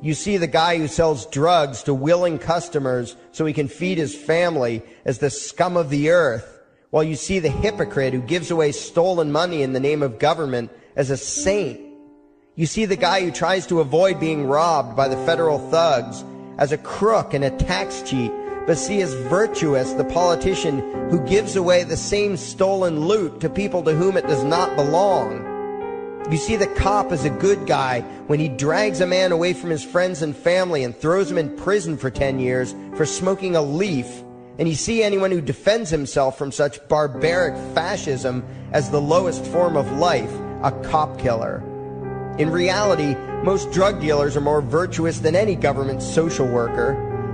You see the guy who sells drugs to willing customers so he can feed his family as the scum of the earth, while you see the hypocrite who gives away stolen money in the name of government as a saint. You see the guy who tries to avoid being robbed by the federal thugs as a crook and a tax cheat, but see as virtuous the politician who gives away the same stolen loot to people to whom it does not belong. You see the cop as a good guy when he drags a man away from his friends and family and throws him in prison for 10 years for smoking a leaf. And you see anyone who defends himself from such barbaric fascism as the lowest form of life, a cop killer. In reality, most drug dealers are more virtuous than any government social worker,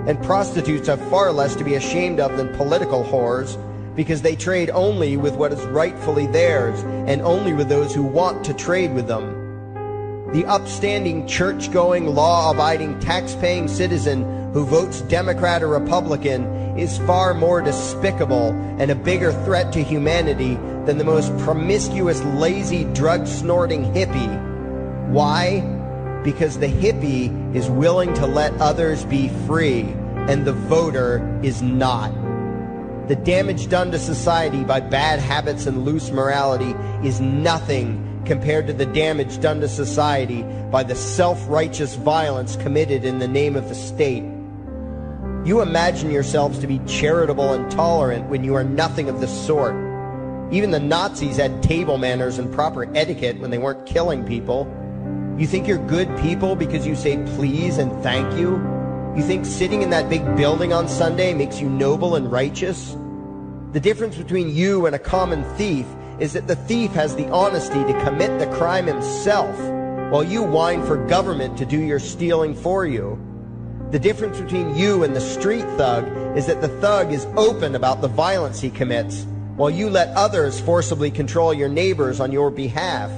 and prostitutes have far less to be ashamed of than political whores, because they trade only with what is rightfully theirs, and only with those who want to trade with them. The upstanding, church-going, law-abiding, tax-paying citizen who votes Democrat or Republican is far more despicable and a bigger threat to humanity than the most promiscuous, lazy, drug-snorting hippie. Why? Because the hippie is willing to let others be free, and the voter is not. The damage done to society by bad habits and loose morality is nothing compared to the damage done to society by the self-righteous violence committed in the name of the state. You imagine yourselves to be charitable and tolerant when you are nothing of the sort. Even the Nazis had table manners and proper etiquette when they weren't killing people. You think you're good people because you say please and thank you? You think sitting in that big building on Sunday makes you noble and righteous? The difference between you and a common thief is that the thief has the honesty to commit the crime himself, while you whine for government to do your stealing for you. The difference between you and the street thug is that the thug is open about the violence he commits, while you let others forcibly control your neighbors on your behalf.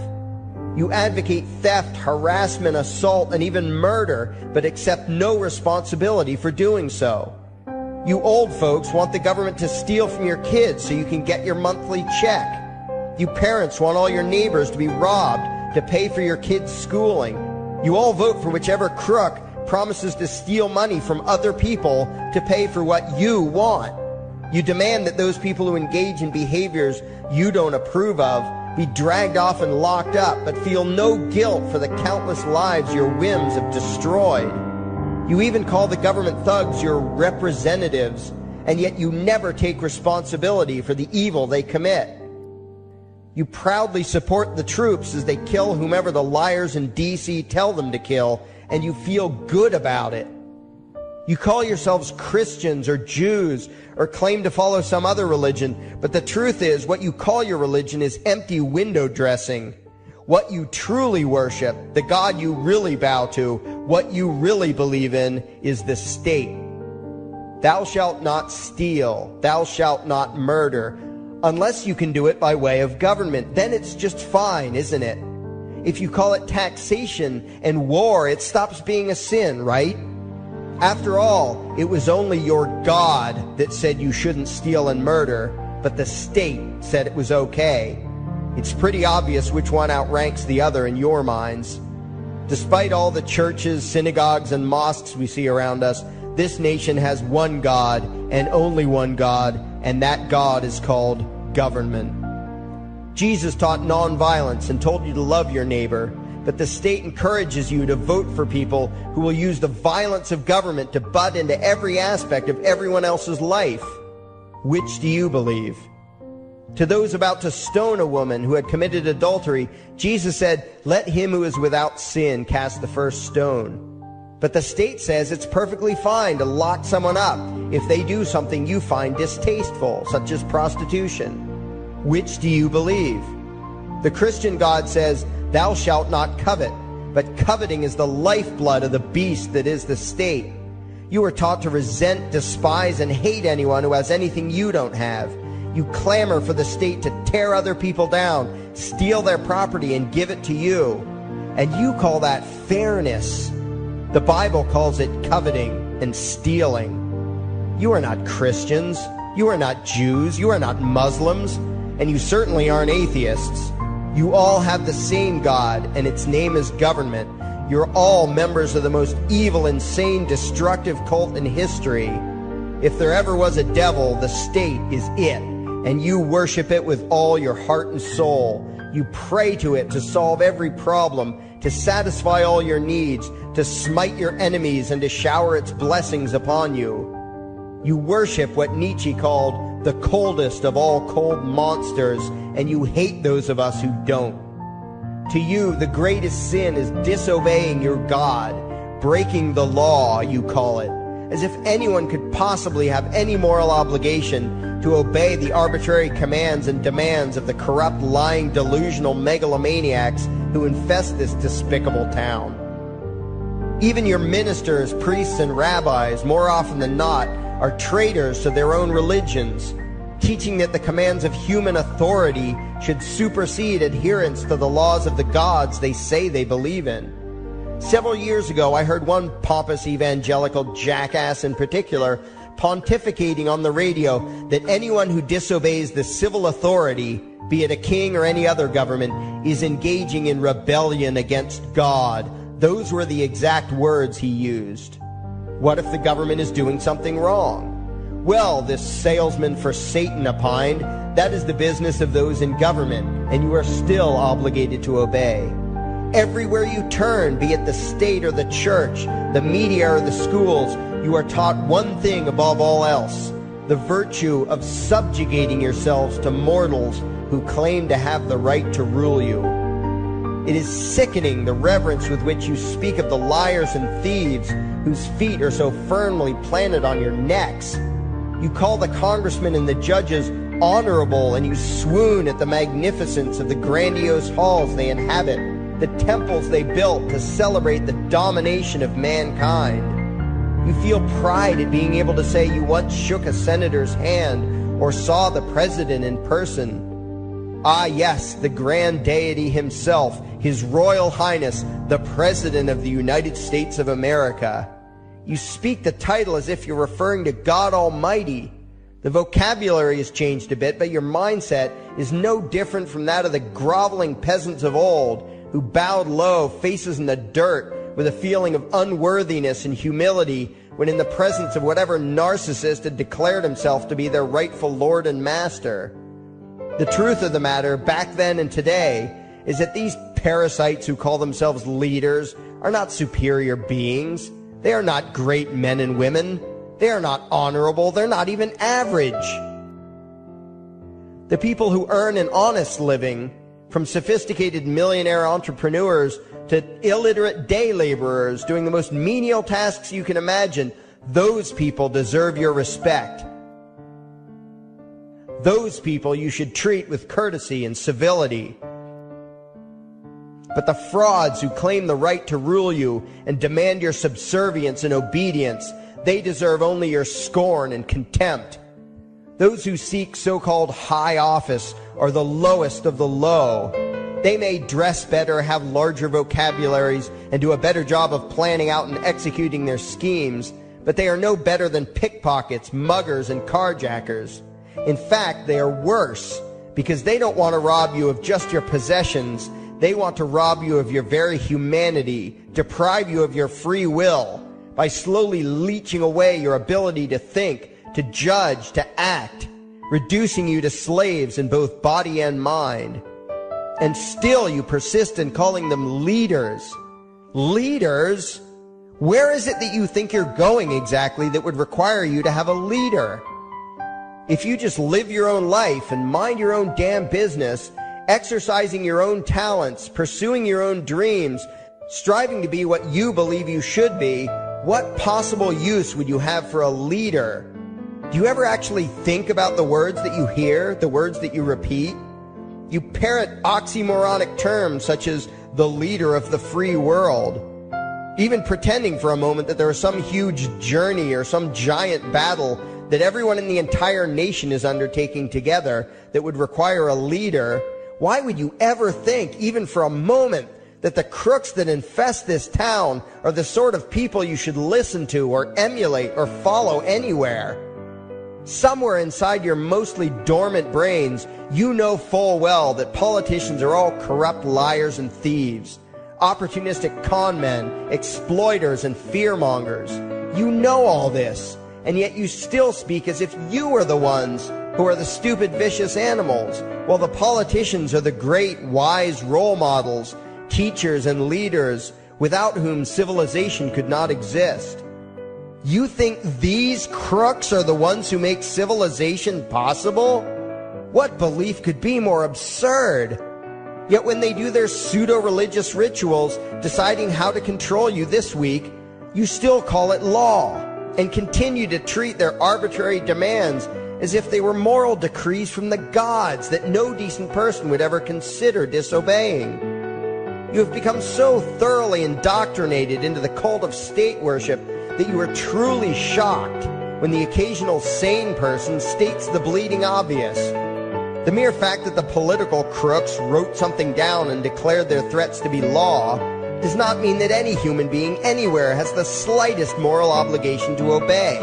You advocate theft, harassment, assault, and even murder, but accept no responsibility for doing so. You old folks want the government to steal from your kids so you can get your monthly check. You parents want all your neighbors to be robbed to pay for your kids' schooling. You all vote for whichever crook promises to steal money from other people to pay for what you want. You demand that those people who engage in behaviors you don't approve of be dragged off and locked up, but feel no guilt for the countless lives your whims have destroyed. You even call the government thugs your representatives, and yet you never take responsibility for the evil they commit. You proudly support the troops as they kill whomever the liars in D.C. tell them to kill, and you feel good about it. You call yourselves Christians or Jews or claim to follow some other religion, but the truth is what you call your religion is empty window dressing. What you truly worship, the God you really bow to, what you really believe in is the state. Thou shalt not steal, thou shalt not murder, unless you can do it by way of government. Then it's just fine, isn't it? If you call it taxation and war, it stops being a sin, right? After all, it was only your God that said you shouldn't steal and murder, but the state said it was okay. It's pretty obvious which one outranks the other in your minds. Despite all the churches, synagogues, and mosques we see around us, this nation has one God and only one God, and that God is called government. Jesus taught nonviolence and told you to love your neighbor, but the state encourages you to vote for people who will use the violence of government to butt into every aspect of everyone else's life. Which do you believe? To those about to stone a woman who had committed adultery, Jesus said, "Let him who is without sin cast the first stone." But the state says it's perfectly fine to lock someone up if they do something you find distasteful, such as prostitution. Which do you believe? The Christian God says, "Thou shalt not covet," but coveting is the lifeblood of the beast that is the state. You are taught to resent, despise, and hate anyone who has anything you don't have. You clamor for the state to tear other people down, steal their property, and give it to you. And you call that fairness. The Bible calls it coveting and stealing. You are not Christians. You are not Jews. You are not Muslims. And you certainly aren't atheists. You all have the same God, and its name is government. You're all members of the most evil, insane, destructive cult in history. If there ever was a devil, the state is it, and you worship it with all your heart and soul. You pray to it to solve every problem, to satisfy all your needs, to smite your enemies, and to shower its blessings upon you. You worship what Nietzsche called the coldest of all cold monsters, and you hate those of us who don't. To you, the greatest sin is disobeying your God, breaking the law, you call it, as if anyone could possibly have any moral obligation to obey the arbitrary commands and demands of the corrupt, lying, delusional megalomaniacs who infest this despicable town. Even your ministers, priests, and rabbis, more often than not, are traitors to their own religions, teaching that the commands of human authority should supersede adherence to the laws of the gods they say they believe in. Several years ago, I heard one pompous evangelical jackass in particular pontificating on the radio that anyone who disobeys the civil authority, be it a king or any other government, is engaging in rebellion against God. Those were the exact words he used. What if the government is doing something wrong? Well, this salesman for Satan opined, that is the business of those in government, and you are still obligated to obey. Everywhere you turn, be it the state or the church, the media or the schools, you are taught one thing above all else, the virtue of subjugating yourselves to mortals who claim to have the right to rule you. It is sickening the reverence with which you speak of the liars and thieves whose feet are so firmly planted on your necks. You call the congressmen and the judges honorable, and you swoon at the magnificence of the grandiose halls they inhabit, the temples they built to celebrate the domination of mankind. You feel pride at being able to say you once shook a senator's hand or saw the president in person. Ah, yes, the grand deity himself, His Royal Highness, the President of the United States of America. You speak the title as if you're referring to God Almighty. The vocabulary has changed a bit, but your mindset is no different from that of the groveling peasants of old who bowed low, faces in the dirt, with a feeling of unworthiness and humility when in the presence of whatever narcissist had declared himself to be their rightful lord and master. The truth of the matter, back then and today, is that these parasites who call themselves leaders are not superior beings. They are not great men and women. They are not honorable. They're not even average. The people who earn an honest living, from sophisticated millionaire entrepreneurs to illiterate day laborers doing the most menial tasks you can imagine, those people deserve your respect. Those people you should treat with courtesy and civility. But the frauds who claim the right to rule you and demand your subservience and obedience, they deserve only your scorn and contempt. Those who seek so-called high office are the lowest of the low. They may dress better, have larger vocabularies, and do a better job of planning out and executing their schemes, but they are no better than pickpockets, muggers, and carjackers. In fact, they are worse, because they don't want to rob you of just your possessions. They want to rob you of your very humanity, deprive you of your free will, by slowly leeching away your ability to think, to judge, to act, reducing you to slaves in both body and mind. And still you persist in calling them leaders. Leaders? Where is it that you think you're going exactly that would require you to have a leader? If you just live your own life and mind your own damn business, exercising your own talents, pursuing your own dreams, striving to be what you believe you should be, what possible use would you have for a leader? Do you ever actually think about the words that you hear, the words that you repeat? You parrot oxymoronic terms such as the leader of the free world, even pretending for a moment that there is some huge journey or some giant battle that everyone in the entire nation is undertaking together that would require a leader. Why would you ever think, even for a moment, that the crooks that infest this town are the sort of people you should listen to or emulate or follow anywhere? Somewhere inside your mostly dormant brains, you know full well that politicians are all corrupt liars and thieves, opportunistic con men, exploiters, and fearmongers. You know all this, and yet you still speak as if you are the ones who are the stupid, vicious animals, while the politicians are the great, wise role models, teachers and leaders without whom civilization could not exist. You think these crooks are the ones who make civilization possible? What belief could be more absurd? Yet when they do their pseudo-religious rituals, deciding how to control you this week, you still call it law, and continue to treat their arbitrary demands as if they were moral decrees from the gods that no decent person would ever consider disobeying. You have become so thoroughly indoctrinated into the cult of state worship that you are truly shocked when the occasional sane person states the bleeding obvious. The mere fact that the political crooks wrote something down and declared their threats to be law does not mean that any human being anywhere has the slightest moral obligation to obey.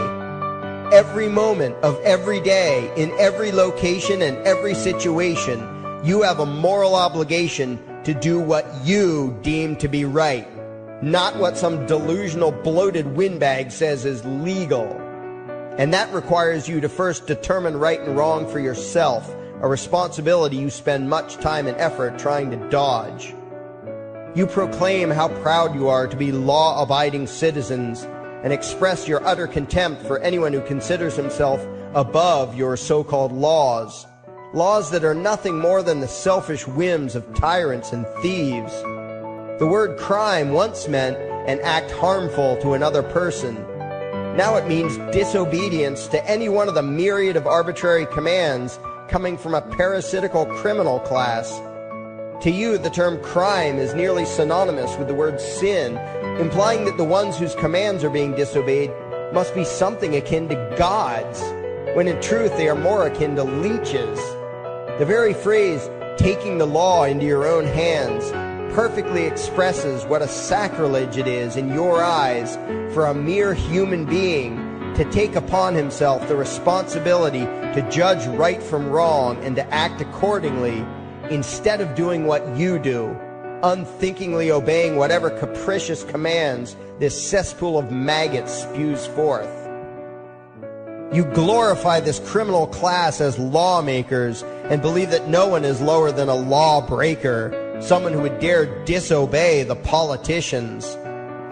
Every moment of every day, in every location and every situation, you have a moral obligation to do what you deem to be right, not what some delusional bloated windbag says is legal. And that requires you to first determine right and wrong for yourself, a responsibility you spend much time and effort trying to dodge. You proclaim how proud you are to be law-abiding citizens and express your utter contempt for anyone who considers himself above your so-called laws. Laws that are nothing more than the selfish whims of tyrants and thieves. The word crime once meant an act harmful to another person. Now it means disobedience to any one of the myriad of arbitrary commands coming from a parasitical criminal class. To you, the term crime is nearly synonymous with the word sin, implying that the ones whose commands are being disobeyed must be something akin to gods, when in truth they are more akin to leeches. The very phrase, taking the law into your own hands, perfectly expresses what a sacrilege it is in your eyes for a mere human being to take upon himself the responsibility to judge right from wrong and to act accordingly, instead of doing what you do, unthinkingly obeying whatever capricious commands this cesspool of maggots spews forth. You glorify this criminal class as lawmakers and believe that no one is lower than a lawbreaker, someone who would dare disobey the politicians.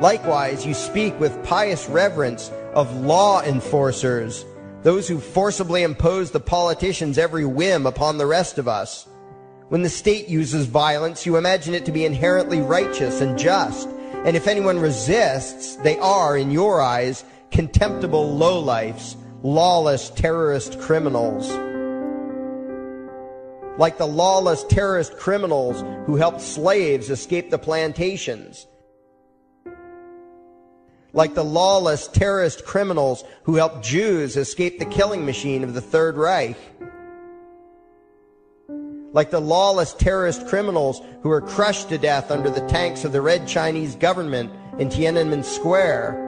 Likewise, you speak with pious reverence of law enforcers, those who forcibly impose the politicians' every whim upon the rest of us. When the state uses violence, you imagine it to be inherently righteous and just, and if anyone resists, they are, in your eyes, contemptible lowlifes, lawless terrorist criminals. Like the lawless terrorist criminals who helped slaves escape the plantations. Like the lawless terrorist criminals who helped Jews escape the killing machine of the Third Reich. Like the lawless terrorist criminals who were crushed to death under the tanks of the Red Chinese government in Tiananmen Square.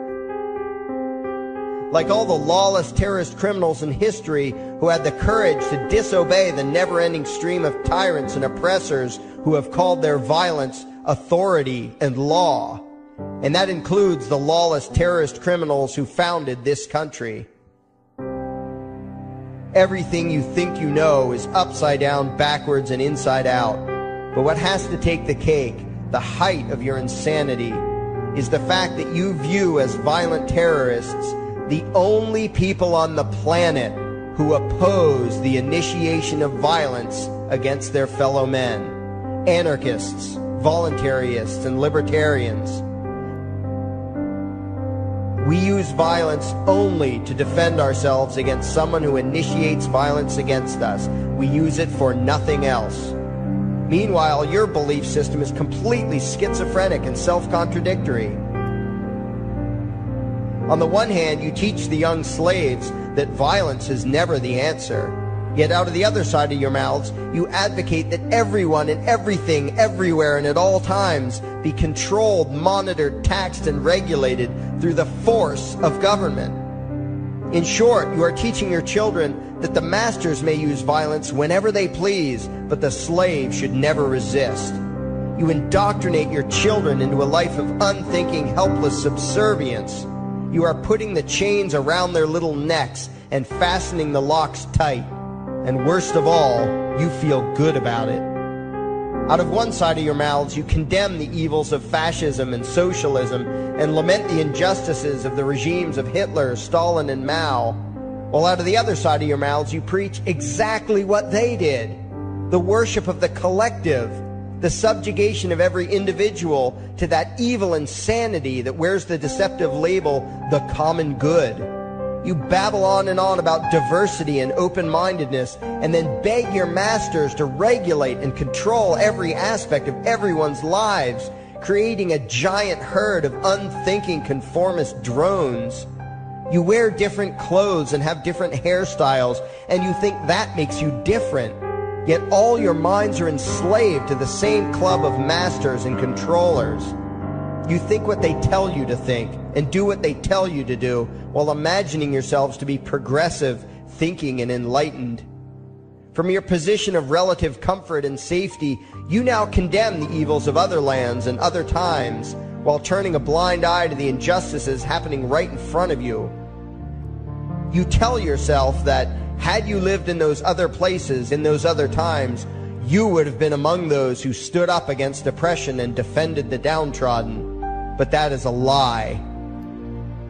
Like all the lawless terrorist criminals in history who had the courage to disobey the never-ending stream of tyrants and oppressors who have called their violence authority and law. And that includes the lawless terrorist criminals who founded this country. Everything you think you know is upside down, backwards, and inside out. But what has to take the cake, the height of your insanity, is the fact that you view as violent terrorists the only people on the planet who oppose the initiation of violence against their fellow men. Anarchists, voluntarists, and libertarians. We use violence only to defend ourselves against someone who initiates violence against us. We use it for nothing else. Meanwhile, your belief system is completely schizophrenic and self-contradictory. On the one hand, you teach the young slaves that violence is never the answer. Yet out of the other side of your mouths, you advocate that everyone and everything, everywhere and at all times be controlled, monitored, taxed, and regulated through the force of government. In short, you are teaching your children that the masters may use violence whenever they please, but the slave should never resist. You indoctrinate your children into a life of unthinking, helpless subservience. You are putting the chains around their little necks and fastening the locks tight. And worst of all, you feel good about it. Out of one side of your mouths, you condemn the evils of fascism and socialism and lament the injustices of the regimes of Hitler, Stalin, and Mao. While out of the other side of your mouths, you preach exactly what they did. The worship of the collective, the subjugation of every individual to that evil insanity that wears the deceptive label, the common good. You babble on and on about diversity and open-mindedness, and then beg your masters to regulate and control every aspect of everyone's lives, creating a giant herd of unthinking conformist drones. You wear different clothes and have different hairstyles, and you think that makes you different. Yet all your minds are enslaved to the same club of masters and controllers. You think what they tell you to think and do what they tell you to do while imagining yourselves to be progressive, thinking, and enlightened. From your position of relative comfort and safety, you now condemn the evils of other lands and other times while turning a blind eye to the injustices happening right in front of you. You tell yourself that had you lived in those other places, in those other times, you would have been among those who stood up against oppression and defended the downtrodden. But that is a lie.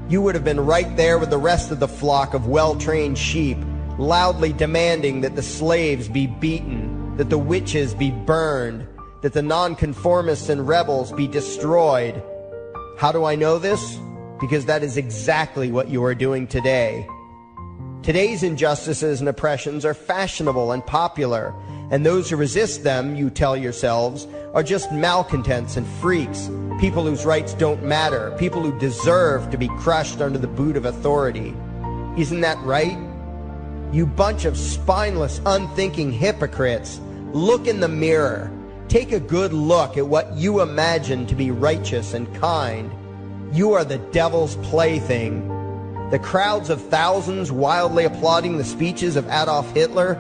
You would have been right there with the rest of the flock of well-trained sheep, loudly demanding that the slaves be beaten, that the witches be burned, that the nonconformists and rebels be destroyed. How do I know this? Because that is exactly what you are doing today. Today's injustices and oppressions are fashionable and popular, and those who resist them, you tell yourselves, are just malcontents and freaks, people whose rights don't matter, people who deserve to be crushed under the boot of authority. Isn't that right? You bunch of spineless, unthinking hypocrites, look in the mirror. Take a good look at what you imagine to be righteous and kind. You are the devil's plaything. The crowds of thousands wildly applauding the speeches of Adolf Hitler,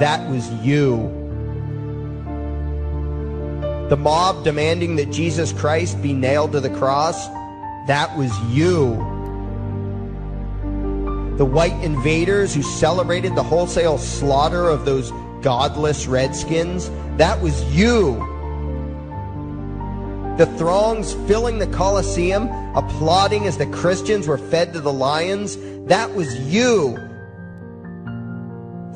that was you. The mob demanding that Jesus Christ be nailed to the cross, that was you. The white invaders who celebrated the wholesale slaughter of those godless redskins, that was you. The throngs filling the Colosseum, applauding as the Christians were fed to the lions, that was you.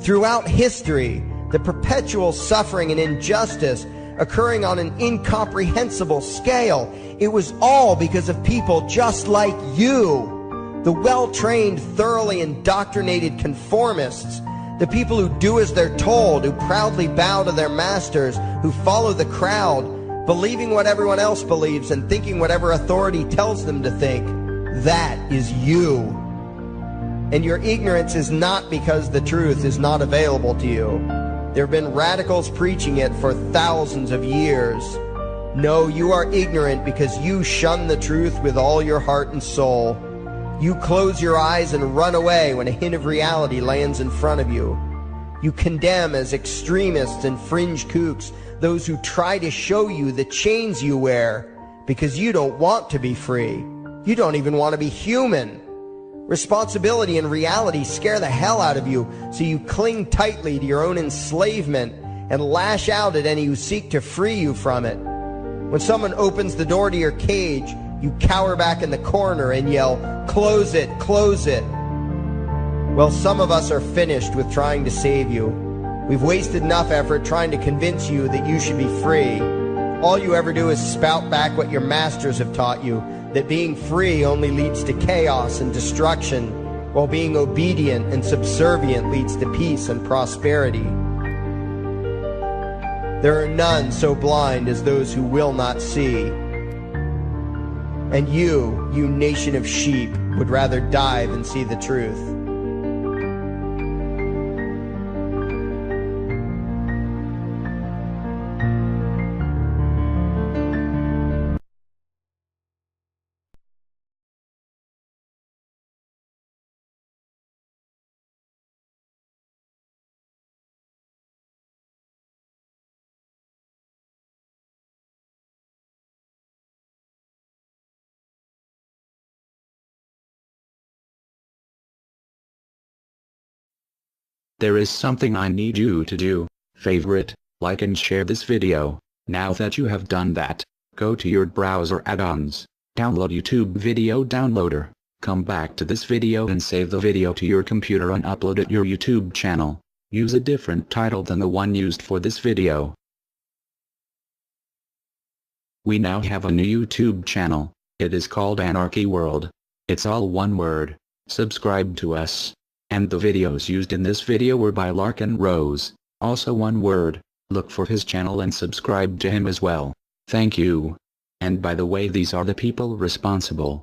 Throughout history, the perpetual suffering and injustice occurring on an incomprehensible scale, it was all because of people just like you. The well-trained, thoroughly indoctrinated conformists, the people who do as they're told, who proudly bow to their masters, who follow the crowd, believing what everyone else believes and thinking whatever authority tells them to think. That is you. And your ignorance is not because the truth is not available to you. There have been radicals preaching it for thousands of years. No, you are ignorant because you shun the truth with all your heart and soul. You close your eyes and run away when a hint of reality lands in front of you. You condemn as extremists and fringe kooks those who try to show you the chains you wear because you don't want to be free. You don't even want to be human. Responsibility and reality scare the hell out of you, so you cling tightly to your own enslavement and lash out at any who seek to free you from it. When someone opens the door to your cage, you cower back in the corner and yell, "Close it, close it." Well, some of us are finished with trying to save you. We've wasted enough effort trying to convince you that you should be free. All you ever do is spout back what your masters have taught you, that being free only leads to chaos and destruction, while being obedient and subservient leads to peace and prosperity. There are none so blind as those who will not see. And you nation of sheep, would rather die than see the truth. There is something I need you to do. Favorite, like and share this video. Now that you have done that, go to your browser add-ons, download YouTube Video Downloader, come back to this video and save the video to your computer and upload it to your YouTube channel. Use a different title than the one used for this video. We now have a new YouTube channel. It is called Anarchy World. It's all one word. Subscribe to us. And the videos used in this video were by Larkin Rose, also one word. Look for his channel and subscribe to him as well. Thank you. And by the way, these are the people responsible.